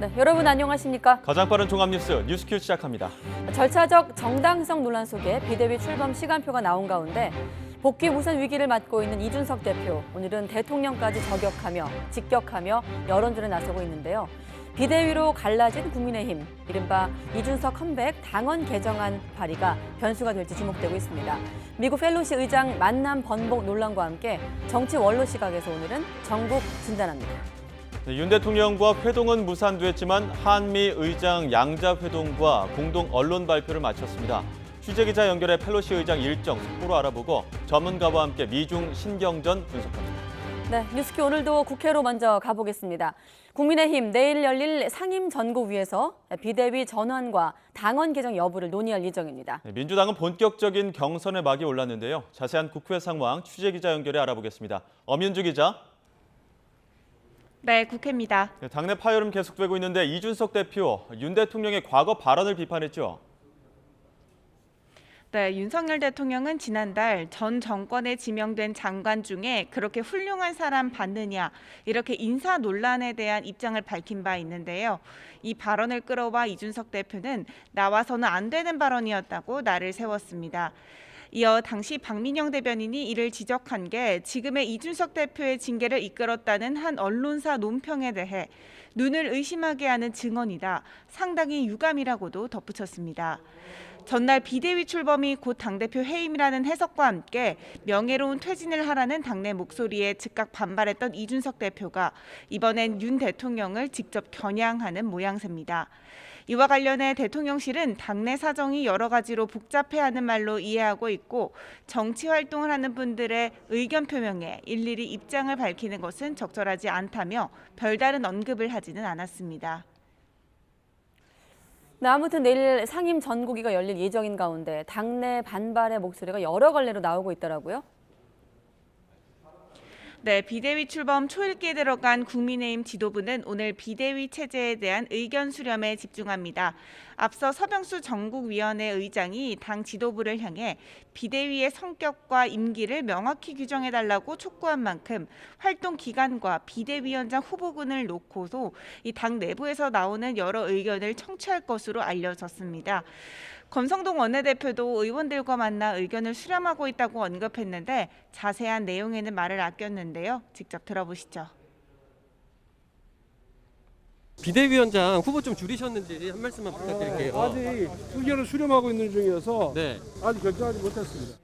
네, 여러분 안녕하십니까? 가장 빠른 종합뉴스 뉴스큐 시작합니다. 절차적 정당성 논란 속에 비대위 출범 시간표가 나온 가운데 복귀 무선 위기를 맞고 있는 이준석 대표, 오늘은 대통령까지 저격하며 직격하며 여론전에 나서고 있는데요. 비대위로 갈라진 국민의힘, 이른바 이준석 컴백 당원 개정안 발의가 변수가 될지 주목되고 있습니다. 미국 펠로시 의장 만남 번복 논란과 함께 정치 원로 시각에서 오늘은 전국 진단합니다. 네, 윤 대통령과 회동은 무산됐지만 한미 의장 양자 회동과 공동 언론 발표를 마쳤습니다. 취재기자 연결해 펠로시 의장 일정 속보로 알아보고 전문가와 함께 미중 신경전 분석합니다. 네, 뉴스큐 오늘도 국회로 먼저 가보겠습니다. 국민의힘 내일 열릴 상임 전국위에서 비대위 전환과 당원 개정 여부를 논의할 예정입니다. 네, 민주당은 본격적인 경선의 막이 올랐는데요. 자세한 국회 상황 취재기자 연결해 알아보겠습니다. 엄윤주 기자. 네, 국회입니다. 네, 당내 파열음 계속되고 있는데 이준석 대표, 윤 대통령의 과거 발언을 비판했죠. 네, 윤석열 대통령은 지난달 전 정권에 지명된 장관 중에 그렇게 훌륭한 사람 봤느냐 이렇게 인사 논란에 대한 입장을 밝힌 바 있는데요. 이 발언을 끌어와 이준석 대표는 나와서는 안 되는 발언이었다고 날을 세웠습니다. 이어 당시 박민영 대변인이 이를 지적한 게 지금의 이준석 대표의 징계를 이끌었다는 한 언론사 논평에 대해 눈을 의심하게 하는 증언이다. 상당히 유감이라고도 덧붙였습니다. 전날 비대위 출범이 곧 당대표 해임이라는 해석과 함께 명예로운 퇴진을 하라는 당내 목소리에 즉각 반발했던 이준석 대표가 이번엔 윤 대통령을 직접 겨냥하는 모양새입니다. 이와 관련해 대통령실은 당내 사정이 여러 가지로 복잡해하는 말로 이해하고 있고 정치 활동을 하는 분들의 의견 표명에 일일이 입장을 밝히는 것은 적절하지 않다며 별다른 언급을 하지는 않았습니다. 네, 아무튼 내일 상임 전국위가 열릴 예정인 가운데 당내 반발의 목소리가 여러 갈래로 나오고 있더라고요. 네, 비대위 출범 초읽기에 들어간 국민의힘 지도부는 오늘 비대위 체제에 대한 의견 수렴에 집중합니다. 앞서 서병수 전국위원회 의장이 당 지도부를 향해 비대위의 성격과 임기를 명확히 규정해달라고 촉구한 만큼 활동 기간과 비대위원장 후보군을 놓고도 이 당 내부에서 나오는 여러 의견을 청취할 것으로 알려졌습니다. 권성동 원내대표도 의원들과 만나 의견을 수렴하고 있다고 언급했는데 자세한 내용에는 말을 아꼈는데요. 직접 들어보시죠. 비대위원장 후보 좀 줄이셨는지 한 말씀만 부탁드릴게요. 아직 의견을 수렴하고 있는 중이어서 네. 아직 결정하지 못했습니다.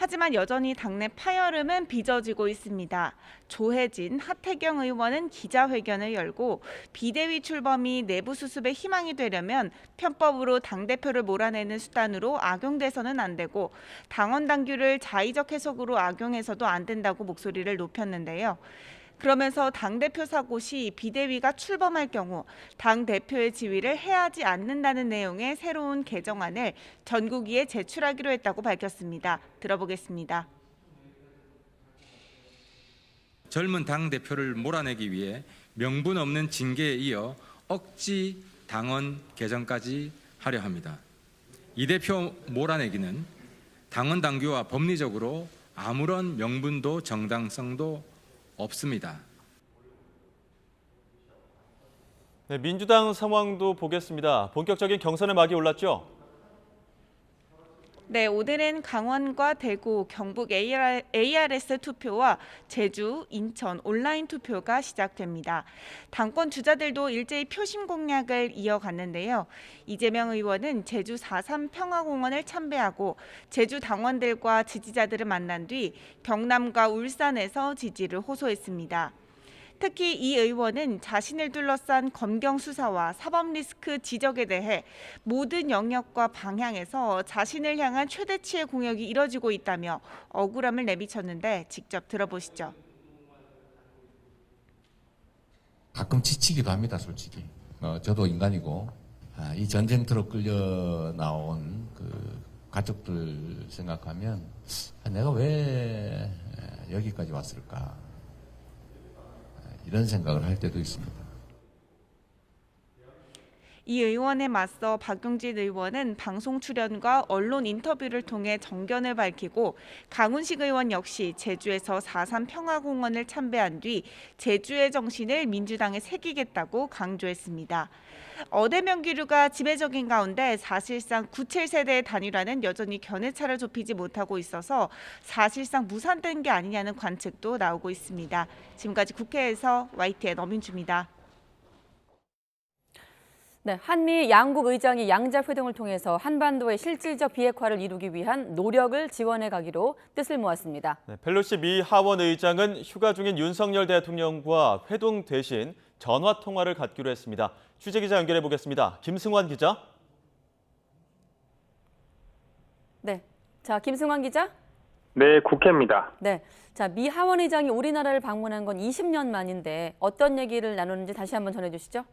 하지만 여전히 당내 파열음은 빚어지고 있습니다. 조혜진, 하태경 의원은 기자회견을 열고 비대위 출범이 내부 수습의 희망이 되려면 편법으로 당대표를 몰아내는 수단으로 악용돼서는 안 되고 당원 당규를 자의적 해석으로 악용해서도 안 된다고 목소리를 높였는데요. 그러면서 당대표 사고 시 비대위가 출범할 경우 당대표의 지위를 해하지 않는다는 내용의 새로운 개정안을 전국위에 제출하기로 했다고 밝혔습니다. 들어보겠습니다. 젊은 당대표를 몰아내기 위해 명분 없는 징계에 이어 억지 당원 개정까지 하려 합니다. 이 대표 몰아내기는 당원 당규와 법리적으로 아무런 명분도 정당성도 없습니다. 네, 민주당 상황도 보겠습니다. 본격적인 경선의 막이 올랐죠? 네, 오늘은 강원과 대구, 경북 ARS 투표와 제주, 인천 온라인 투표가 시작됩니다. 당권 주자들도 일제히 표심 공략을 이어갔는데요. 이재명 의원은 제주 4.3 평화공원을 참배하고 제주 당원들과 지지자들을 만난 뒤 경남과 울산에서 지지를 호소했습니다. 특히 이 의원은 자신을 둘러싼 검경 수사와 사법 리스크 지적에 대해 모든 영역과 방향에서 자신을 향한 최대치의 공격이 이뤄지고 있다며 억울함을 내비쳤는데 직접 들어보시죠. 가끔 지치기도 합니다, 솔직히. 저도 인간이고 이 전쟁터로 끌려 나온 그 가족들 생각하면 내가 왜 여기까지 왔을까? 이런 생각을 할 때도 있습니다. 이 의원에 맞서 박용진 의원은 방송 출연과 언론 인터뷰를 통해 정견을 밝히고 강훈식 의원 역시 제주에서 4.3 평화공원을 참배한 뒤 제주의 정신을 민주당에 새기겠다고 강조했습니다. 어대 명기류가 지배적인 가운데 사실상 97세대의 단일화는 여전히 견해차를 좁히지 못하고 있어서 사실상 무산된 게 아니냐는 관측도 나오고 있습니다. 지금까지 국회에서 YTN 엄윤주입니다. 네, 한미 양국 의장이 양자회동을 통해서 한반도의 실질적 비핵화를 이루기 위한 노력을 지원해 가기로 뜻을 모았습니다. 네, 펠로시 미 하원 의장은 휴가 중인 윤석열 대통령과 회동 대신 전화 통화를 갖기로 했습니다. 취재 기자 연결해 보겠습니다. 김승환 기자. 네, 자 김승환 기자. 네, 국회입니다. 네, 자 미 하원 의장이 우리나라를 방문한 건 20년 만인데 어떤 얘기를 나누는지 다시 한번 전해주시죠.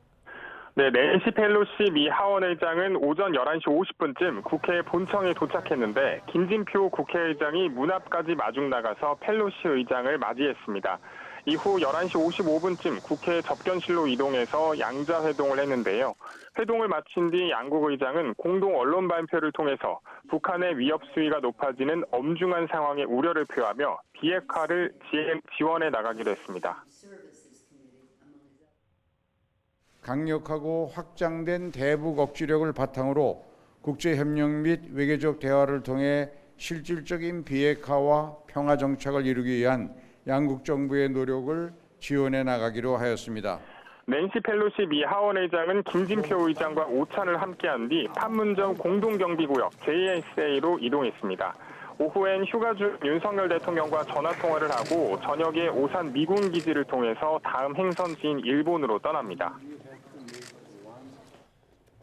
네, 낸시 펠로시 미 하원의장은 오전 11시 50분쯤 국회 본청에 도착했는데 김진표 국회의장이 문 앞까지 마중 나가서 펠로시 의장을 맞이했습니다. 이후 11시 55분쯤 국회 접견실로 이동해서 양자회동을 했는데요. 회동을 마친 뒤 양국 의장은 공동 언론 발표를 통해서 북한의 위협 수위가 높아지는 엄중한 상황에 우려를 표하며 비핵화를 지원해 나가기로 했습니다. 강력하고 확장된 대북 억지력을 바탕으로 국제협력 및 외교적 대화를 통해 실질적인 비핵화와 평화 정착을 이루기 위한 양국 정부의 노력을 지원해 나가기로 하였습니다. 낸시 펠로시 미 하원의장은 김진표 의장과 오찬을 함께한 뒤 판문점 공동경비구역 JSA로 이동했습니다. 오후엔 휴가 중 윤석열 대통령과 전화통화를 하고 저녁에 오산 미군 기지를 통해서 다음 행선지인 일본으로 떠납니다.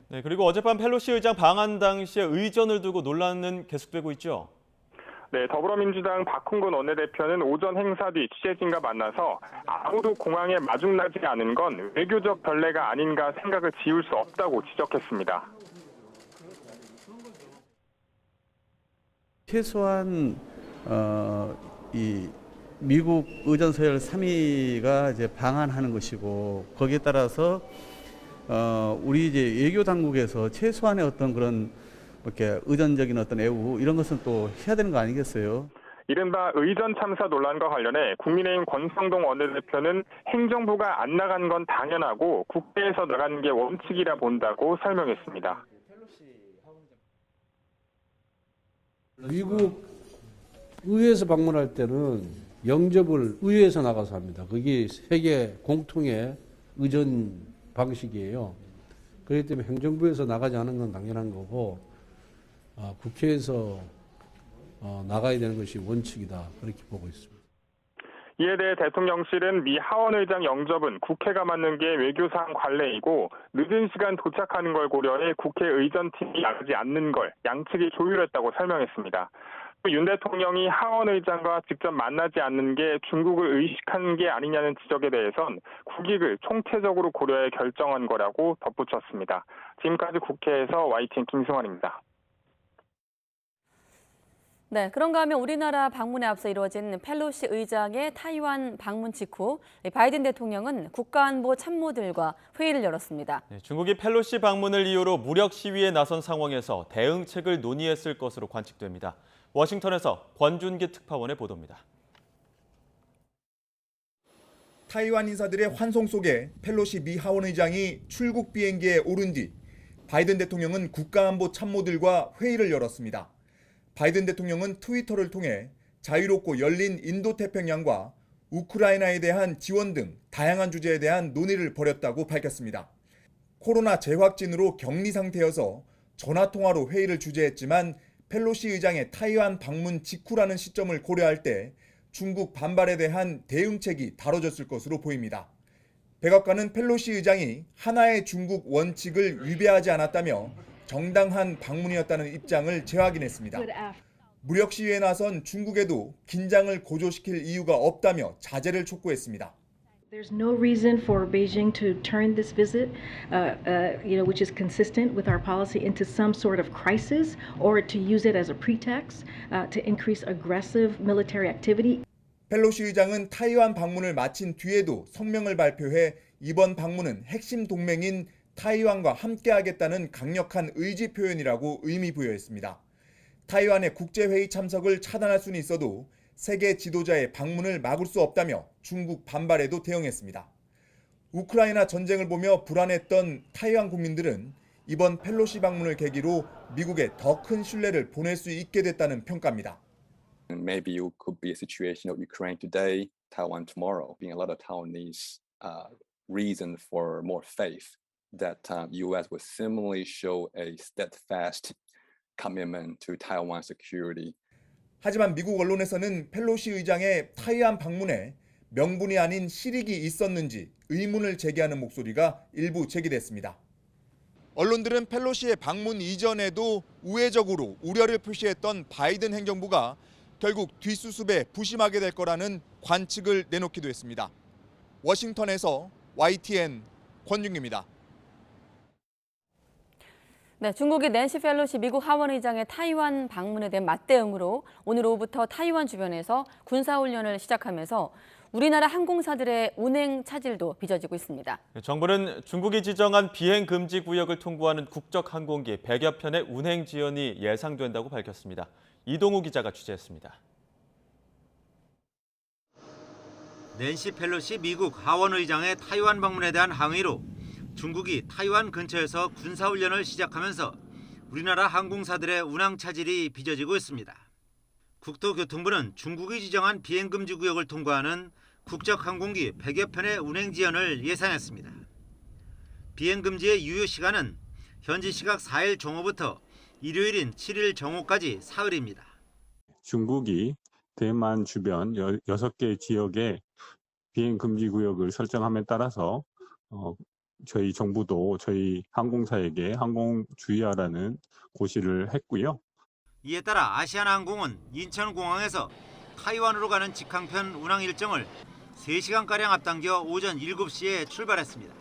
네, 그리고 어젯밤 펠로시 의장 방한 당시에 의전을 두고 논란은 계속되고 있죠. 네, 더불어민주당 박홍근 원내대표는 오전 행사 뒤 취재진과 만나서 아무도 공항에 마중나지 않은 건 외교적 변례가 아닌가 생각을 지울 수 없다고 지적했습니다. 최소한 이 미국 의전 서열 3위가 이제 방한하는 것이고 거기에 따라서 우리 이제 외교 당국에서 최소한의 어떤 그런 이렇게 의전적인 어떤 애우 이런 것은 또 해야 되는 거 아니겠어요? 이른바 의전 참사 논란과 관련해 국민의힘 권성동 원내대표는 행정부가 안 나간 건 당연하고 국회에서 나가는 게 원칙이라 본다고 설명했습니다. 미국 의회에서 방문할 때는 영접을 의회에서 나가서 합니다. 그게 세계 공통의 의전 방식이에요. 그렇기 때문에 행정부에서 나가지 않은 건 당연한 거고 국회에서 나가야 되는 것이 원칙이다. 그렇게 보고 있습니다. 이에 대해 대통령실은 미 하원의장 영접은 국회가 맡는 게 외교상 관례이고 늦은 시간 도착하는 걸 고려해 국회 의전팀이 나가지 않는 걸 양측이 조율했다고 설명했습니다. 또 윤 대통령이 하원의장과 직접 만나지 않는 게 중국을 의식한 게 아니냐는 지적에 대해선 국익을 총체적으로 고려해 결정한 거라고 덧붙였습니다. 지금까지 국회에서 YTN 김승환입니다. 네, 그런가 하면 우리나라 방문에 앞서 이루어진 펠로시 의장의 타이완 방문 직후 바이든 대통령은 국가안보 참모들과 회의를 열었습니다. 네, 중국이 펠로시 방문을 이유로 무력 시위에 나선 상황에서 대응책을 논의했을 것으로 관측됩니다. 워싱턴에서 권준기 특파원의 보도입니다. 타이완 인사들의 환송 속에 펠로시 미 하원의장이 출국 비행기에 오른 뒤 바이든 대통령은 국가안보 참모들과 회의를 열었습니다. 바이든 대통령은 트위터를 통해 자유롭고 열린 인도태평양과 우크라이나에 대한 지원 등 다양한 주제에 대한 논의를 벌였다고 밝혔습니다. 코로나 재확진으로 격리 상태여서 전화통화로 회의를 주재했지만 펠로시 의장의 타이완 방문 직후라는 시점을 고려할 때 중국 반발에 대한 대응책이 다뤄졌을 것으로 보입니다. 백악관은 펠로시 의장이 하나의 중국 원칙을 위배하지 않았다며 정당한 방문이었다는 입장을 재확인했습니다. 무력 시위에 나선 중국에도 긴장을 고조시킬 이유가 없다며 자제를 촉구했습니다. There's no reason for Beijing to turn this visit, which is consistent with our policy, into some sort of crisis, or to use it as a pretext to increase aggressive military activity. 펠로시 의장은 타이완 방문을 마친 뒤에도 성명을 발표해 이번 방문은 핵심 동맹인 타이완과 함께하겠다는 강력한 의지 표현이라고 의미 부여했습니다. 타이완의 국제회의 참석을 차단할 수는 있어도 세계 지도자의 방문을 막을 수 없다며 중국 반발에도 대응했습니다. 우크라이나 전쟁을 보며 불안했던 타이완 국민들은 이번 펠로시 방문을 계기로 미국에 더 큰 신뢰를 보낼 수 있게 됐다는 평가입니다. Maybe it could be a situation of Ukraine today, Taiwan tomorrow. Being a lot of Taiwanese reason for more faith that U.S. will similarly show a steadfast commitment to Taiwan security. 하지만 미국 언론에서는 펠로시 의장의 타이완 방문에 명분이 아닌 실익이 있었는지 의문을 제기하는 목소리가 일부 제기됐습니다. 언론들은 펠로시의 방문 이전에도 우회적으로 우려를 표시했던 바이든 행정부가 결국 뒷수습에 부심하게 될 거라는 관측을 내놓기도 했습니다. 워싱턴에서 YTN 권중기입니다. 네, 중국의 낸시 펠로시 미국 하원 의장의 타이완 방문에 대한 맞대응으로 오늘 오후부터 타이완 주변에서 군사훈련을 시작하면서 우리나라 항공사들의 운행 차질도 빚어지고 있습니다. 정부는 중국이 지정한 비행 금지 구역을 통과하는 국적 항공기 100여 편의 운행 지연이 예상된다고 밝혔습니다. 이동우 기자가 취재했습니다. 낸시 펠로시 미국 하원 의장의 타이완 방문에 대한 항의로 중국이 타이완 근처에서 군사훈련을 시작하면서 우리나라 항공사들의 운항 차질이 빚어지고 있습니다. 국토교통부는 중국이 지정한 비행금지 구역을 통과하는 국적 항공기 100여 편의 운행 지연을 예상했습니다. 비행금지의 유효 시간은 현지 시각 4일 정오부터 일요일인 7일 정오까지 사흘입니다. 중국이 대만 주변 6개 지역에 비행금지 구역을 설정함에 따라서 저희 정부도 저희 항공사에게 항공 주의하라는 고시를 했고요. 이에 따라 아시아나항공은 인천공항에서 타이완으로 가는 직항편 운항 일정을 3시간가량 앞당겨 오전 7시에 출발했습니다.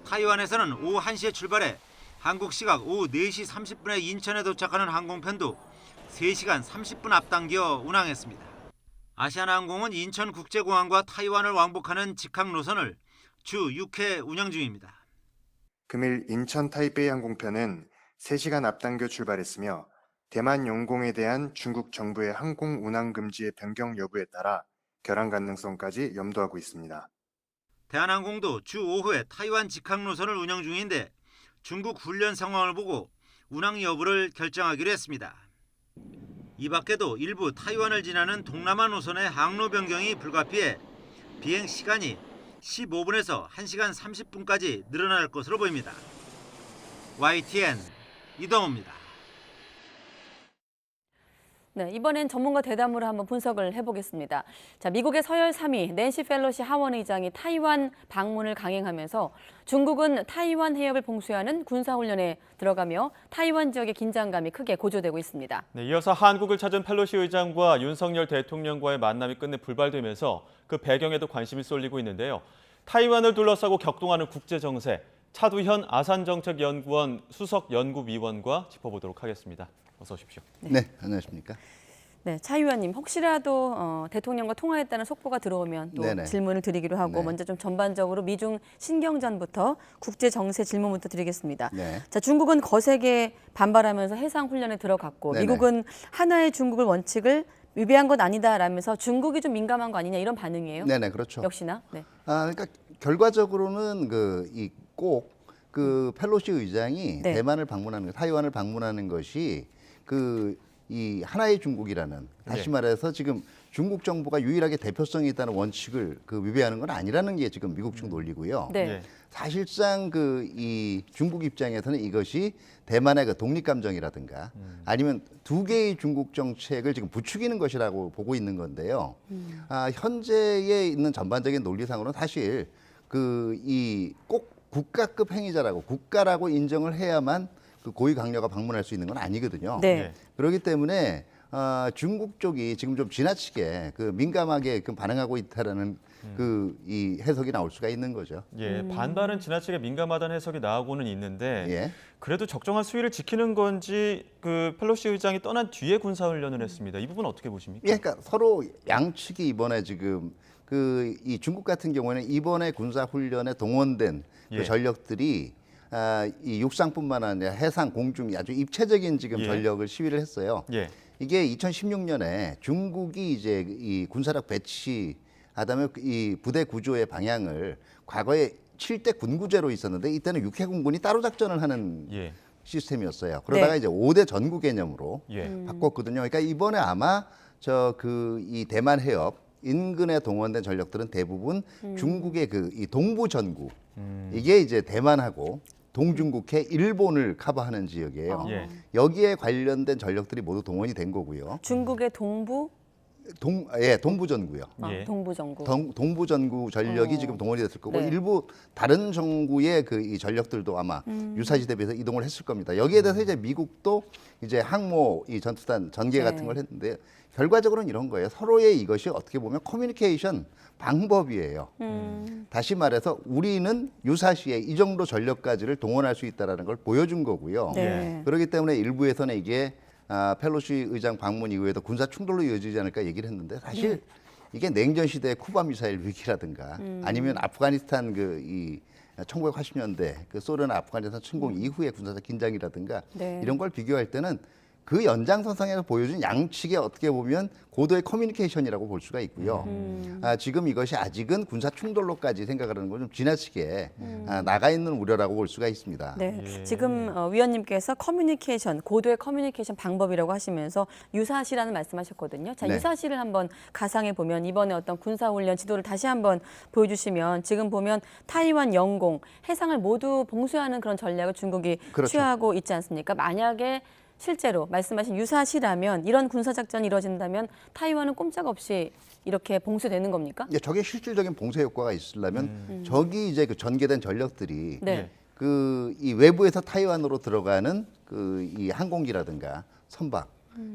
타이완에서는 오후 1시에 출발해 한국 시각 오후 4시 30분에 인천에 도착하는 항공편도 3시간 30분 앞당겨 운항했습니다. 아시아나항공은 인천국제공항과 타이완을 왕복하는 직항 노선을 주 6회 운영 중입니다. 금일 인천 타이베이 항공편은 3시간 앞당겨 출발했으며 대만 영공에 대한 중국 정부의 항공 운항 금지의 변경 여부에 따라 결항 가능성까지 염두하고 있습니다. 대한항공도 주 오후에 타이완 직항 노선을 운영 중인데 중국 훈련 상황을 보고 운항 여부를 결정하기로 했습니다. 이 밖에도 일부 타이완을 지나는 동남아 노선의 항로 변경이 불가피해 비행 시간이 15분에서 1시간 30분까지 늘어날 것으로 보입니다. YTN 이동호입니다. 네, 이번엔 전문가 대담으로 한번 분석을 해보겠습니다. 자, 미국의 서열 3위 낸시 펠로시 하원 의장이 타이완 방문을 강행하면서 중국은 타이완 해협을 봉쇄하는 군사훈련에 들어가며 타이완 지역의 긴장감이 크게 고조되고 있습니다. 네, 이어서 한국을 찾은 펠로시 의장과 윤석열 대통령과의 만남이 끝내 불발되면서 그 배경에도 관심이 쏠리고 있는데요. 타이완을 둘러싸고 격동하는 국제정세, 차두현 아산정책연구원 수석연구위원과 짚어보도록 하겠습니다. 어서 오십시오. 네, 안녕하십니까. 네, 차 의원님 혹시라도 대통령과 통화했다는 속보가 들어오면 또 네네. 질문을 드리기로 하고 네. 먼저 좀 전반적으로 미중 신경전부터 국제 정세 질문부터 드리겠습니다. 네. 자, 중국은 거세게 반발하면서 해상 훈련에 들어갔고 네네. 미국은 하나의 중국을 원칙을 위배한 건 아니다라면서 중국이 좀 민감한 거 아니냐 이런 반응이에요. 네네, 그렇죠. 역시나. 네. 그러니까 결과적으로는 꼭 펠로시 의장이 네. 대만을 방문하는 타이완을 방문하는 것이 이 하나의 중국이라는 다시 네. 말해서 지금 중국 정부가 유일하게 대표성이 있다는 원칙을 위배하는 건 아니라는 게 지금 미국 측 논리고요. 네. 네. 사실상 이 중국 입장에서는 이것이 대만의 독립 감정이라든가 아니면 두 개의 중국 정책을 지금 부추기는 것이라고 보고 있는 건데요. 현재에 있는 전반적인 논리상으로는 사실 이 꼭 국가급 행위자라고 국가라고 인정을 해야만 고위 강요가 방문할 수 있는 건 아니거든요. 네. 그렇기 때문에 중국 쪽이 지금 좀 지나치게 민감하게 반응하고 있다라는 이 해석이 나올 수가 있는 거죠. 예, 반발은 지나치게 민감하다는 해석이 나오고는 있는데 예. 그래도 적정한 수위를 지키는 건지 펠로시 의장이 떠난 뒤에 군사훈련을 했습니다. 이 부분 어떻게 보십니까? 예, 그러니까 서로 양측이 이번에 지금 이 중국 같은 경우에는 이번에 군사훈련에 동원된 예. 전력들이 이 육상뿐만 아니라 해상, 공중 아주 입체적인 지금 예. 전력을 시위를 했어요. 예. 이게 2016년에 중국이 이제 이 군사력 배치하다면 이 부대 구조의 방향을 과거에 7대 군구제로 있었는데 이때는 육해공군이 따로 작전을 하는 예. 시스템이었어요. 그러다가 네. 이제 5대 전구 개념으로 예. 바꿨거든요. 그러니까 이번에 아마 이 대만 해협 인근에 동원된 전력들은 대부분 중국의 그 이 동부 전구 이게 이제 대만하고 동중국해 일본을 커버하는 지역이에요. 예. 여기에 관련된 전력들이 모두 동원이 된 거고요. 중국의 동부, 동부 전구요. 예. 동부 정부. 동부 전구 전력이 지금 동원이 됐을 거고 네. 일부 다른 정부의 그 이 전력들도 아마 유사시 대비해서 이동을 했을 겁니다. 여기에 대해서 이제 미국도 이제 항모 이 전투단 전개 같은 네. 걸 했는데 결과적으로는 이런 거예요. 서로의 이것이 어떻게 보면 커뮤니케이션 방법이에요. 다시 말해서 우리는 유사시에 이 정도 전력까지를 동원할 수 있다는 걸 보여준 거고요. 네. 그렇기 때문에 일부에서는 이게 펠로시 의장 방문 이후에도 군사 충돌로 이어지지 않을까 얘기를 했는데 사실 이게 냉전 시대의 쿠바 미사일 위기라든가 아니면 아프가니스탄 이 1980년대 그 소련 아프가니스탄 침공 이후의 군사적 긴장이라든가 네. 이런 걸 비교할 때는 그 연장선상에서 보여준 양측의 어떻게 보면 고도의 커뮤니케이션이라고 볼 수가 있고요. 지금 이것이 아직은 군사 충돌로까지 생각하는 건 좀 지나치게 나가 있는 우려라고 볼 수가 있습니다. 네, 예. 지금 위원님께서 커뮤니케이션, 고도의 커뮤니케이션 방법이라고 하시면서 유사시라는 말씀하셨거든요. 자, 네. 유사시를 한번 가상해 보면 이번에 어떤 군사훈련 지도를 다시 한번 보여주시면 지금 보면 타이완 영공, 해상을 모두 봉쇄하는 그런 전략을 중국이 그렇죠. 취하고 있지 않습니까? 만약에 실제로 말씀하신 유사시라면 이런 군사작전이 이루어진다면 타이완은 꼼짝없이 이렇게 봉쇄되는 겁니까? 이제 저게 실질적인 봉쇄 효과가 있으려면 저기 이제 그 전개된 전력들이 네. 그 이 외부에서 타이완으로 들어가는 그 이 항공기라든가 선박,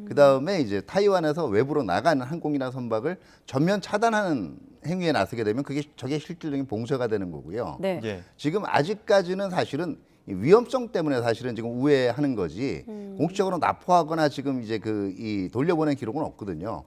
그 다음에 이제 타이완에서 외부로 나가는 항공기나 선박을 전면 차단하는 행위에 나서게 되면 저게 실질적인 봉쇄가 되는 거고요. 네. 예. 지금 아직까지는 사실은 이 위험성 때문에 사실은 지금 우회하는 거지 공식적으로 납포하거나 지금 이제 이 돌려보낸 기록은 없거든요.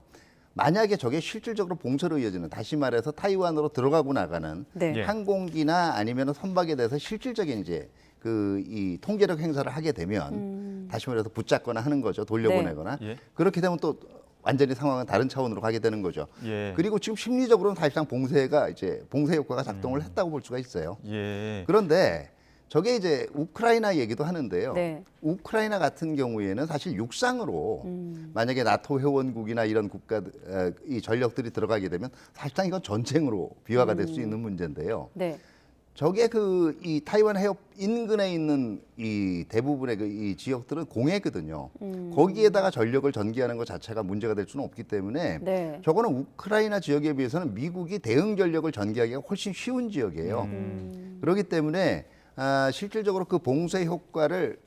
만약에 저게 실질적으로 봉쇄로 이어지는 다시 말해서 타이완으로 들어가고 나가는 네. 예. 항공기나 아니면 선박에 대해서 실질적인 이제 이 통제력 행사를 하게 되면 다시 말해서 붙잡거나 하는 거죠. 돌려보내거나 예. 그렇게 되면 또 완전히 상황은 다른 차원으로 가게 되는 거죠. 예. 그리고 지금 심리적으로는 사실상 봉쇄 효과가 작동을 했다고 볼 수가 있어요. 예. 그런데 저게 이제 우크라이나 얘기도 하는데요. 네. 우크라이나 같은 경우에는 사실 육상으로 만약에 나토 회원국이나 이런 이 전력들이 들어가게 되면 사실상 이건 전쟁으로 비화가 될 수 있는 문제인데요. 네. 저게 이 타이완 해협 인근에 있는 이 대부분의 이 지역들은 공해거든요. 거기에다가 전력을 전개하는 것 자체가 문제가 될 수는 없기 때문에 네. 저거는 우크라이나 지역에 비해서는 미국이 대응 전력을 전개하기가 훨씬 쉬운 지역이에요. 그렇기 때문에 실질적으로 그 봉쇄 효과를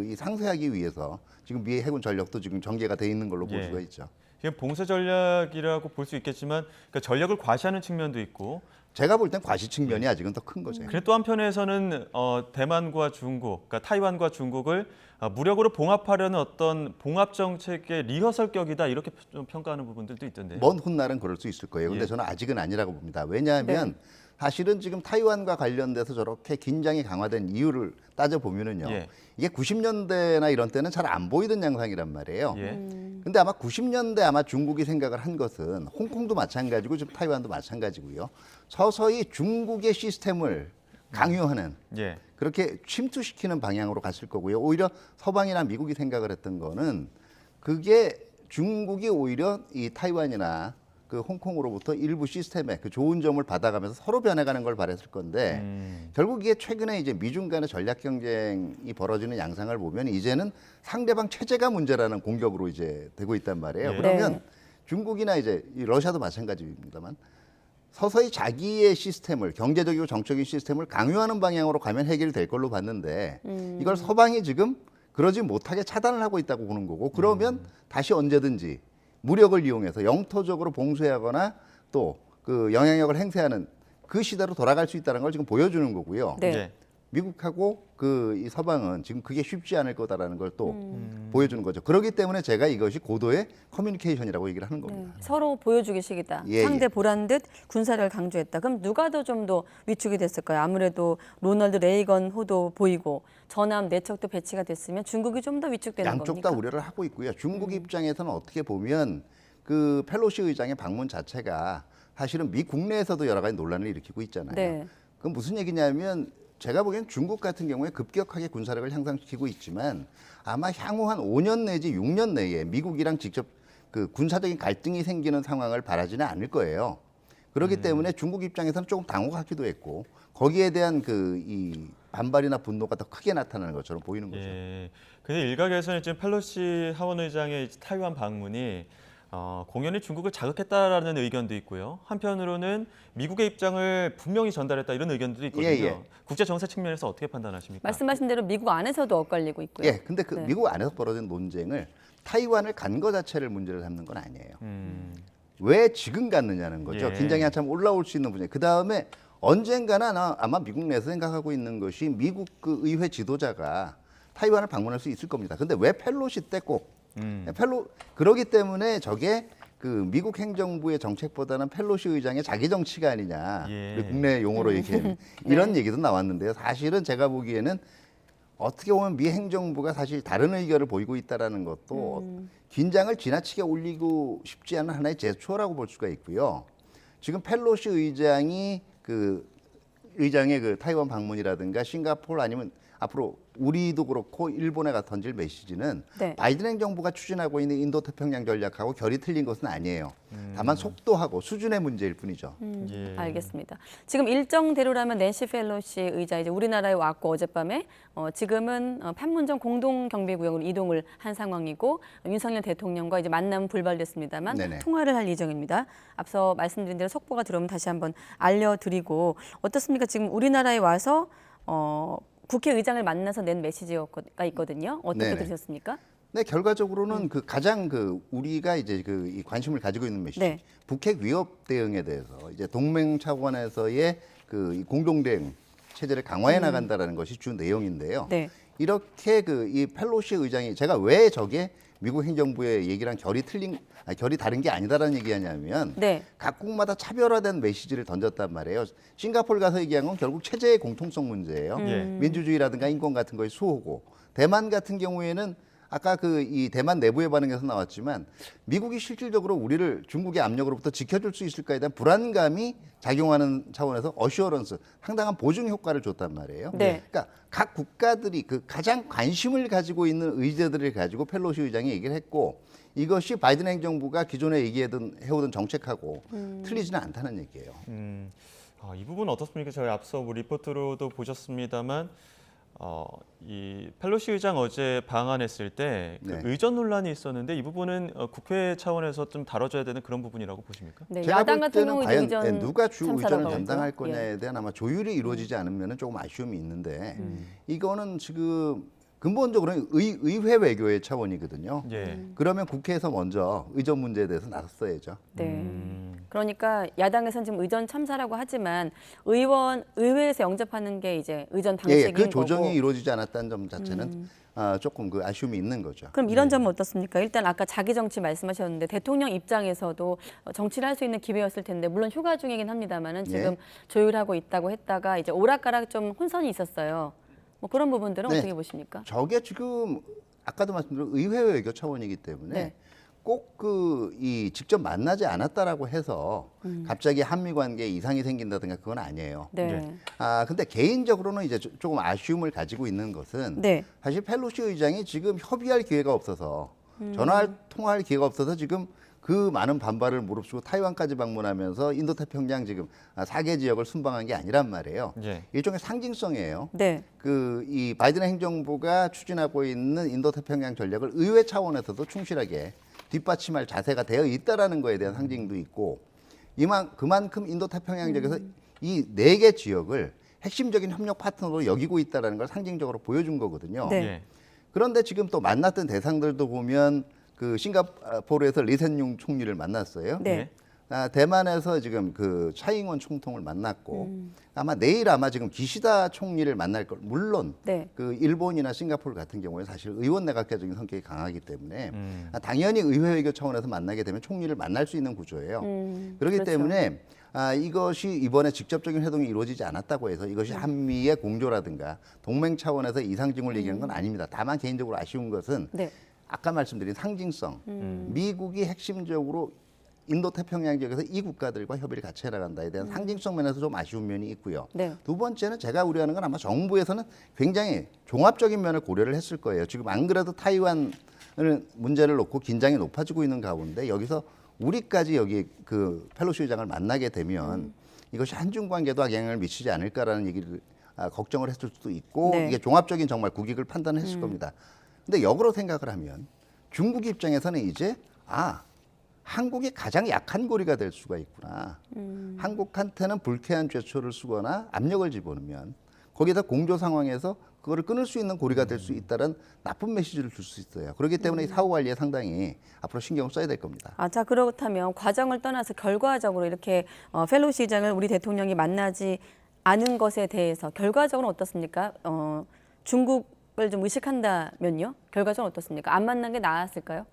이 상쇄하기 위해서 지금 미 해군 전력도 지금 전개가 돼 있는 걸로 볼 예. 수가 있죠. 이게 봉쇄 전략이라고 볼 수 있겠지만 그러니까 전력을 과시하는 측면도 있고 제가 볼 땐 과시 측면이 아직은 더 큰 거죠. 그래 또 한편에서는 대만과 중국, 그러니까 타이완과 중국을 무력으로 봉합하려는 어떤 봉합 정책의 리허설격이다 이렇게 좀 평가하는 부분들도 있던데요. 먼 훗날은 그럴 수 있을 거예요. 근데 예. 저는 아직은 아니라고 봅니다. 왜냐하면 사실은 지금 타이완과 관련돼서 저렇게 긴장이 강화된 이유를 따져보면은요. 예. 이게 90년대나 이런 때는 잘 안 보이던 양상이란 말이에요. 예. 근데 아마 90년대 아마 중국이 생각을 한 것은 홍콩도 마찬가지고 지금 타이완도 마찬가지고요. 서서히 중국의 시스템을 강요하는 예. 그렇게 침투시키는 방향으로 갔을 거고요. 오히려 서방이나 미국이 생각을 했던 거는 그게 중국이 오히려 이 타이완이나 그 홍콩으로부터 일부 시스템의 그 좋은 점을 받아가면서 서로 변해가는 걸 바랬을 건데 결국 이게 최근에 이제 미중 간의 전략 경쟁이 벌어지는 양상을 보면 이제는 상대방 체제가 문제라는 공격으로 이제 되고 있단 말이에요. 예. 그러면 네. 중국이나 이제 이 러시아도 마찬가지입니다만 서서히 자기의 시스템을 경제적이고 정적인 시스템을 강요하는 방향으로 가면 해결될 걸로 봤는데 이걸 서방이 지금 그러지 못하게 차단을 하고 있다고 보는 거고 그러면 다시 언제든지 무력을 이용해서 영토적으로 봉쇄하거나 또 그 영향력을 행사하는 그 시대로 돌아갈 수 있다는 걸 지금 보여주는 거고요. 네. 예. 미국하고 이 서방은 지금 그게 쉽지 않을 거다라는 걸 또 보여주는 거죠. 그렇기 때문에 제가 이것이 고도의 커뮤니케이션이라고 얘기를 하는 겁니다. 서로 보여주기식이다. 예, 상대 보란 듯 군사를 강조했다. 그럼 누가 더 좀 더 위축이 됐을까요? 아무래도 로널드 레이건 호도 보이고 전함 내척도 배치가 됐으면 중국이 좀 더 위축되는 양쪽 겁니까? 다 우려를 하고 있고요. 중국 입장에서는 어떻게 보면 그 펠로시 의장의 방문 자체가 사실은 미 국내에서도 여러 가지 논란을 일으키고 있잖아요. 네. 그건 무슨 얘기냐면 제가 보기엔 중국 같은 경우에 급격하게 군사력을 향상시키고 있지만 아마 향후 한 5년 내지 6년 내에 미국이랑 직접 그 군사적인 갈등이 생기는 상황을 바라지는 않을 거예요. 그렇기 때문에 중국 입장에서는 조금 당혹하기도 했고 거기에 대한 이 반발이나 분노가 더 크게 나타나는 것처럼 보이는 거죠. 예. 근데 일각에서는 지금 펠로시 하원 의장의 타이완 방문이 공연히 중국을 자극했다라는 의견도 있고요. 한편으로는 미국의 입장을 분명히 전달했다 이런 의견도 있거든요. 예. 국제 정세 측면에서 어떻게 판단하십니까? 말씀하신 대로 미국 안에서도 엇갈리고 있고요. 예, 근데 그 미국 안에서 벌어진 논쟁을 타이완을 간 거 자체를 문제를 삼는 건 아니에요. 왜 지금 갔느냐는 거죠. 예. 긴장이 한참 올라올 수 있는 분야. 그 다음에 언젠가는 아마 미국 내에서 생각하고 있는 것이 미국 그 의회 지도자가 타이완을 방문할 수 있을 겁니다. 근데 왜 펠로시 때 꼭 그러기 때문에 저게 그 미국 행정부의 정책보다는 펠로시 의장의 자기 정치가 아니냐. 예. 국내 용어로 얘기하는 이런 얘기도 나왔는데요. 사실은 제가 보기에는 어떻게 보면 미 행정부가 사실 다른 의견을 보이고 있다라는 것도 긴장을 지나치게 올리고 싶지 않은 하나의 제초라고 볼 수가 있고요. 지금 펠로시 의장이 의장의 그 타이완 방문이라든가 싱가포르 아니면 앞으로 우리도 그렇고 일본에 던질 메시지는 바이든 행정부가 추진하고 있는 인도태평양 전략하고 결이 틀린 것은 아니에요. 다만 속도하고 수준의 문제일 뿐이죠. 알겠습니다. 지금 일정대로라면 낸시 펠로시 의자 이제 우리나라에 왔고 어젯밤에 지금은 판문점 공동경비구역으로 이동을 한 상황이고 윤석열 대통령과 이제 만남은 불발됐습니다만 네네. 통화를 할 예정입니다. 앞서 말씀드린 대로 속보가 들어오면 다시 한번 알려드리고 어떻습니까? 지금 우리나라에 와서 국회의장을 만나서 낸 메시지가 있거든요. 어떻게 네네. 들으셨습니까? 네, 결과적으로는 가장 우리가 이제 이 관심을 가지고 있는 메시지, 북핵 위협 대응에 대해서 이제 동맹 차원에서의 이 공동 대응 체제를 강화해 나간다라는 것이 주 내용인데요. 이렇게 이 펠로시 의장이 제가 왜 저게 미국 행정부의 얘기랑 결이 다른 게 아니다라는 얘기하냐면 각국마다 차별화된 메시지를 던졌단 말이에요. 싱가포르 가서 얘기한 건 결국 체제의 공통성 문제예요. 민주주의라든가 인권 같은 것이 수호고 대만 같은 경우에는 아까 이 대만 내부의 반응에서 나왔지만 미국이 실질적으로 우리를 중국의 압력으로부터 지켜줄 수 있을까에 대한 불안감이 작용하는 차원에서 어시어런스, 상당한 보증 효과를 줬단 말이에요. 그러니까 각 국가들이 가장 관심을 가지고 있는 의제들을 가지고 펠로시 의장이 얘기를 했고 이것이 바이든 행정부가 기존에 해오던 정책하고 틀리지는 않다는 얘기예요. 이 부분 어떻습니까? 저희 앞서 리포트로도 보셨습니다만 이 펠로시 의장 어제 방한했을 때 의전 논란이 있었는데 이 부분은 국회 차원에서 좀 다뤄줘야 되는 그런 부분이라고 보십니까? 제가 볼 때는 과연 누가 주 의전을 담당할 거냐에 대한 아마 조율이 이루어지지 않으면 조금 아쉬움이 있는데 이거는 지금 근본적으로는 의회 외교의 차원이거든요. 그러면 국회에서 먼저 의전 문제에 대해서 나섰어야죠. 그러니까 야당에서는 지금 의전 참사라고 하지만 의회에서 영접하는 게 이제 의전 방식인 그 조정이 거고. 이루어지지 않았다는 점 자체는 조금 아쉬움이 있는 거죠. 그럼 이런 점은 어떻습니까? 일단 아까 자기 정치 말씀하셨는데 대통령 입장에서도 정치를 할 수 있는 기회였을 텐데 물론 휴가 중이긴 합니다만은 지금 조율하고 있다고 했다가 이제 오락가락 좀 혼선이 있었어요. 뭐 그런 부분들은 어떻게 보십니까? 저게 지금 아까도 말씀드린 의회 외교 차원이기 때문에 꼭 직접 만나지 않았다라고 해서 갑자기 한미 관계에 이상이 생긴다든가 그건 아니에요. 근데 개인적으로는 이제 조금 아쉬움을 가지고 있는 것은 사실 펠로시 의장이 지금 협의할 기회가 없어서 통화할 기회가 없어서 지금 그 많은 반발을 무릅쓰고 타이완까지 방문하면서 인도태평양 지금 4개 지역을 순방한 게 아니란 말이에요. 일종의 상징성이에요. 이 바이든 행정부가 추진하고 있는 인도태평양 전략을 의회 차원에서도 충실하게 뒷받침할 자세가 되어 있다라는 거에 대한 상징도 있고 그만큼 인도태평양 지역에서 이 4개 지역을 핵심적인 협력 파트너로 여기고 있다라는 걸 상징적으로 보여준 거거든요. 그런데 지금 또 만났던 대상들도 보면 싱가포르에서 리센융 총리를 만났어요. 대만에서 지금 그 차이잉원 총통을 만났고 아마 내일 아마 지금 기시다 총리를 만날 걸. 물론 네. 그 일본이나 싱가포르 같은 경우에 사실 의원 내각제적인 성격이 강하기 때문에 당연히 의회 외교 차원에서 만나게 되면 총리를 만날 수 있는 구조예요. 그렇기 그렇죠. 때문에 이것이 이번에 직접적인 회동이 이루어지지 않았다고 해서 이것이 한미의 공조라든가 동맹 차원에서 이상징후를 얘기하는 건 아닙니다. 다만 개인적으로 아쉬운 것은 네. 아까 말씀드린 상징성, 미국이 핵심적으로 인도 태평양 지역에서 이 국가들과 협의를 같이 해나간다에 대한 상징성 면에서 좀 아쉬운 면이 있고요. 네. 두 번째는 제가 우려하는 건 아마 정부에서는 굉장히 종합적인 면을 고려를 했을 거예요. 지금 안 그래도 타이완 문제를 놓고 긴장이 높아지고 있는 가운데 여기서 우리까지 여기 그 펠로시 의장을 만나게 되면 이것이 한중 관계도 악영향을 미치지 않을까라는 얘기를 걱정을 했을 수도 있고 네. 이게 종합적인 정말 국익을 판단했을 겁니다. 근데 역으로 생각을 하면 중국 입장에서는 이제 한국이 가장 약한 고리가 될 수가 있구나. 한국한테는 불쾌한 죄초를 쓰거나 압력을 집어넣으면 거기다 공조 상황에서 그거를 끊을 수 있는 고리가 될 수 있다는 나쁜 메시지를 줄 수 있어요. 그렇기 때문에 이 사후 관리에 상당히 앞으로 신경을 써야 될 겁니다. 자, 그렇다면 과정을 떠나서 결과적으로 이렇게 펠로시 의장을 우리 대통령이 만나지 않은 것에 대해서 결과적으로 어떻습니까? 중국을 좀 의식한다면요? 결과적으로 어떻습니까? 안 만난 게 나았을까요?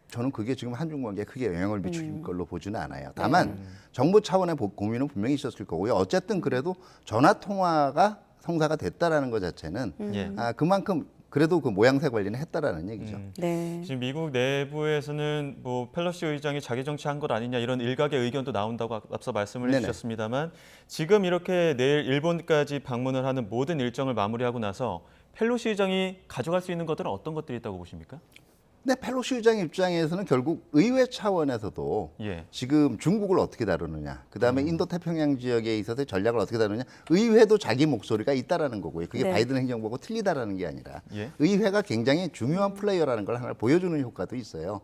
저는 그게 지금 한중 관계에 크게 영향을 미칠 걸로 보지는 않아요. 다만 정부 차원의 고민은 분명히 있었을 거고요. 어쨌든 그래도 전화 통화가 성사가 됐다라는 것 자체는 그만큼 그래도 그 모양새 관리는 했다라는 얘기죠. 네. 지금 미국 내부에서는 뭐 펠로시 의장이 자기 정치한 것 아니냐 이런 일각의 의견도 나온다고 앞서 말씀을 해주셨습니다만 지금 이렇게 내일 일본까지 방문을 하는 모든 일정을 마무리하고 나서 펠로시 의장이 가져갈 수 있는 것들은 어떤 것들이 있다고 보십니까? 네, 펠로시 의장 입장에서는 결국 의회 차원에서도 지금 중국을 어떻게 다루느냐, 그다음에 인도 태평양 지역에 있어서 전략을 어떻게 다루느냐, 의회도 자기 목소리가 있다라는 거고요. 그게 네. 바이든 행정부하고 틀리다라는 게 아니라 의회가 굉장히 중요한 플레이어라는 걸 하나 보여주는 효과도 있어요.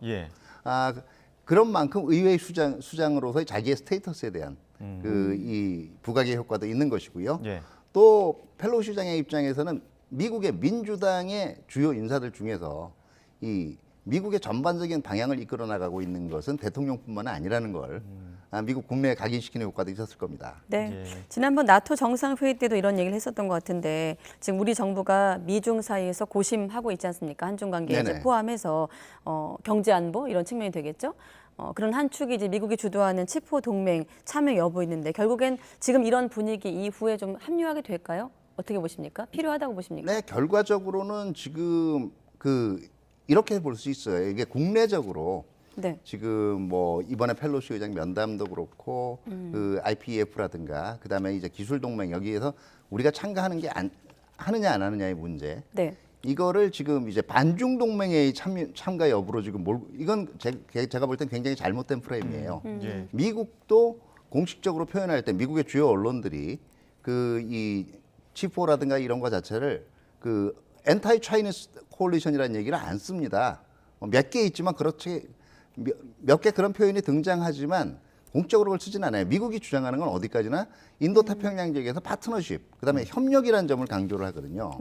그런 만큼 의회 수장으로서의 자기의 스테이터스에 대한 이 부각의 효과도 있는 것이고요. 또 펠로시 의장의 입장에서는 미국의 민주당의 주요 인사들 중에서 이 미국의 전반적인 방향을 이끌어 나가고 있는 것은 대통령뿐만 아니라는 걸 미국 국내에 각인시키는 효과도 있었을 겁니다. 네. 지난번 나토 정상회의 때도 이런 얘기를 했었던 것 같은데 지금 우리 정부가 미중 사이에서 고심하고 있지 않습니까? 한중 관계 이제 포함해서 경제 안보 이런 측면이 되겠죠. 그런 한 축이 이제 미국이 주도하는 치포 동맹 참여 여부 있는데 결국엔 지금 이런 분위기 이후에 좀 합류하게 될까요? 어떻게 보십니까? 필요하다고 보십니까? 네, 결과적으로는 지금 이렇게 볼 수 있어요. 이게 국내적으로 지금 뭐 이번에 펠로시 의장 면담도 그렇고 그 IPEF라든가 그다음에 이제 기술 동맹 여기에서 우리가 참가하는 게 하느냐 안 하느냐의 문제. 이거를 지금 이제 반중 동맹의 참가 여부로 지금 이건 제가 볼 땐 굉장히 잘못된 프레임이에요. 미국도 공식적으로 표현할 때 미국의 주요 언론들이 이 치포라든가 이런 거 자체를 엔타이 차이니스 콜리션이라는 얘기를 안 씁니다. 몇 개 있지만 그렇지 몇 개 그런 표현이 등장하지만 공적으로 그걸 쓰진 않아요. 미국이 주장하는 건 어디까지나 인도 태평양 지역에서 파트너십, 그다음에 협력이라는 점을 강조를 하거든요.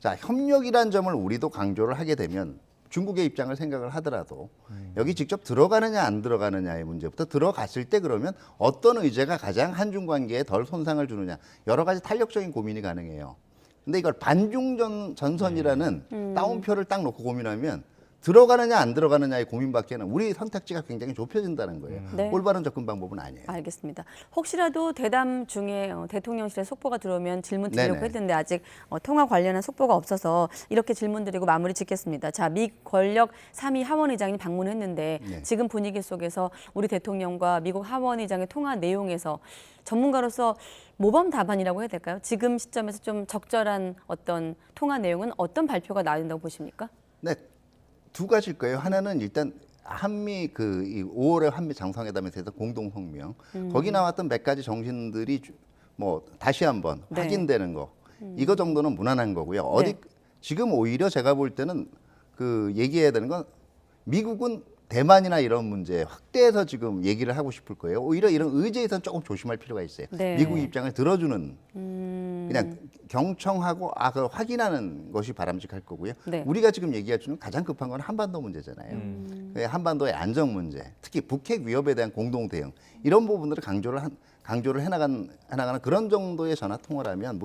자, 협력이라는 점을 우리도 강조를 하게 되면 중국의 입장을 생각을 하더라도 여기 직접 들어가느냐 안 들어가느냐의 문제부터 들어갔을 때 그러면 어떤 의제가 가장 한중 관계에 덜 손상을 주느냐 여러 가지 탄력적인 고민이 가능해요. 근데 이걸 반중 전선이라는 따옴표를 딱 놓고 고민하면 들어가느냐 안 들어가느냐의 고민밖에는 우리 선택지가 굉장히 좁혀진다는 거예요. 올바른 접근 방법은 아니에요. 알겠습니다. 혹시라도 대담 중에 대통령실에 속보가 들어오면 질문 드리려고 했는데 아직 통화 관련한 속보가 없어서 이렇게 질문 드리고 마무리 짓겠습니다. 자, 미 권력 3위 하원의장이 방문했는데 지금 분위기 속에서 우리 대통령과 미국 하원의장의 통화 내용에서 전문가로서 모범 답안이라고 해야 될까요? 지금 시점에서 좀 적절한 어떤 통화 내용은 어떤 발표가 나야 된다고 보십니까? 네. 두 가지일 거예요. 하나는 일단 한미 이 5월에 한미 정상회담에서 해서 공동 성명 거기 나왔던 몇 가지 정신들이 뭐 다시 한번 확인되는 거 이거 정도는 무난한 거고요. 지금 오히려 제가 볼 때는 얘기해야 되는 건 미국은 대만이나 이런 문제 확대해서 지금 얘기를 하고 싶을 거예요. 오히려 이런 의제에서는 조금 조심할 필요가 있어요. 미국 입장을 들어주는 그냥 경청하고 그걸 확인하는 것이 바람직할 거고요. 네. 우리가 지금 얘기할 수 있는 가장 급한 건 한반도 문제잖아요. 한반도의 안정 문제, 특히 북핵 위협에 대한 공동 대응 이런 부분들을 강조를 해나가는 그런 정도의 전화 통화를 하면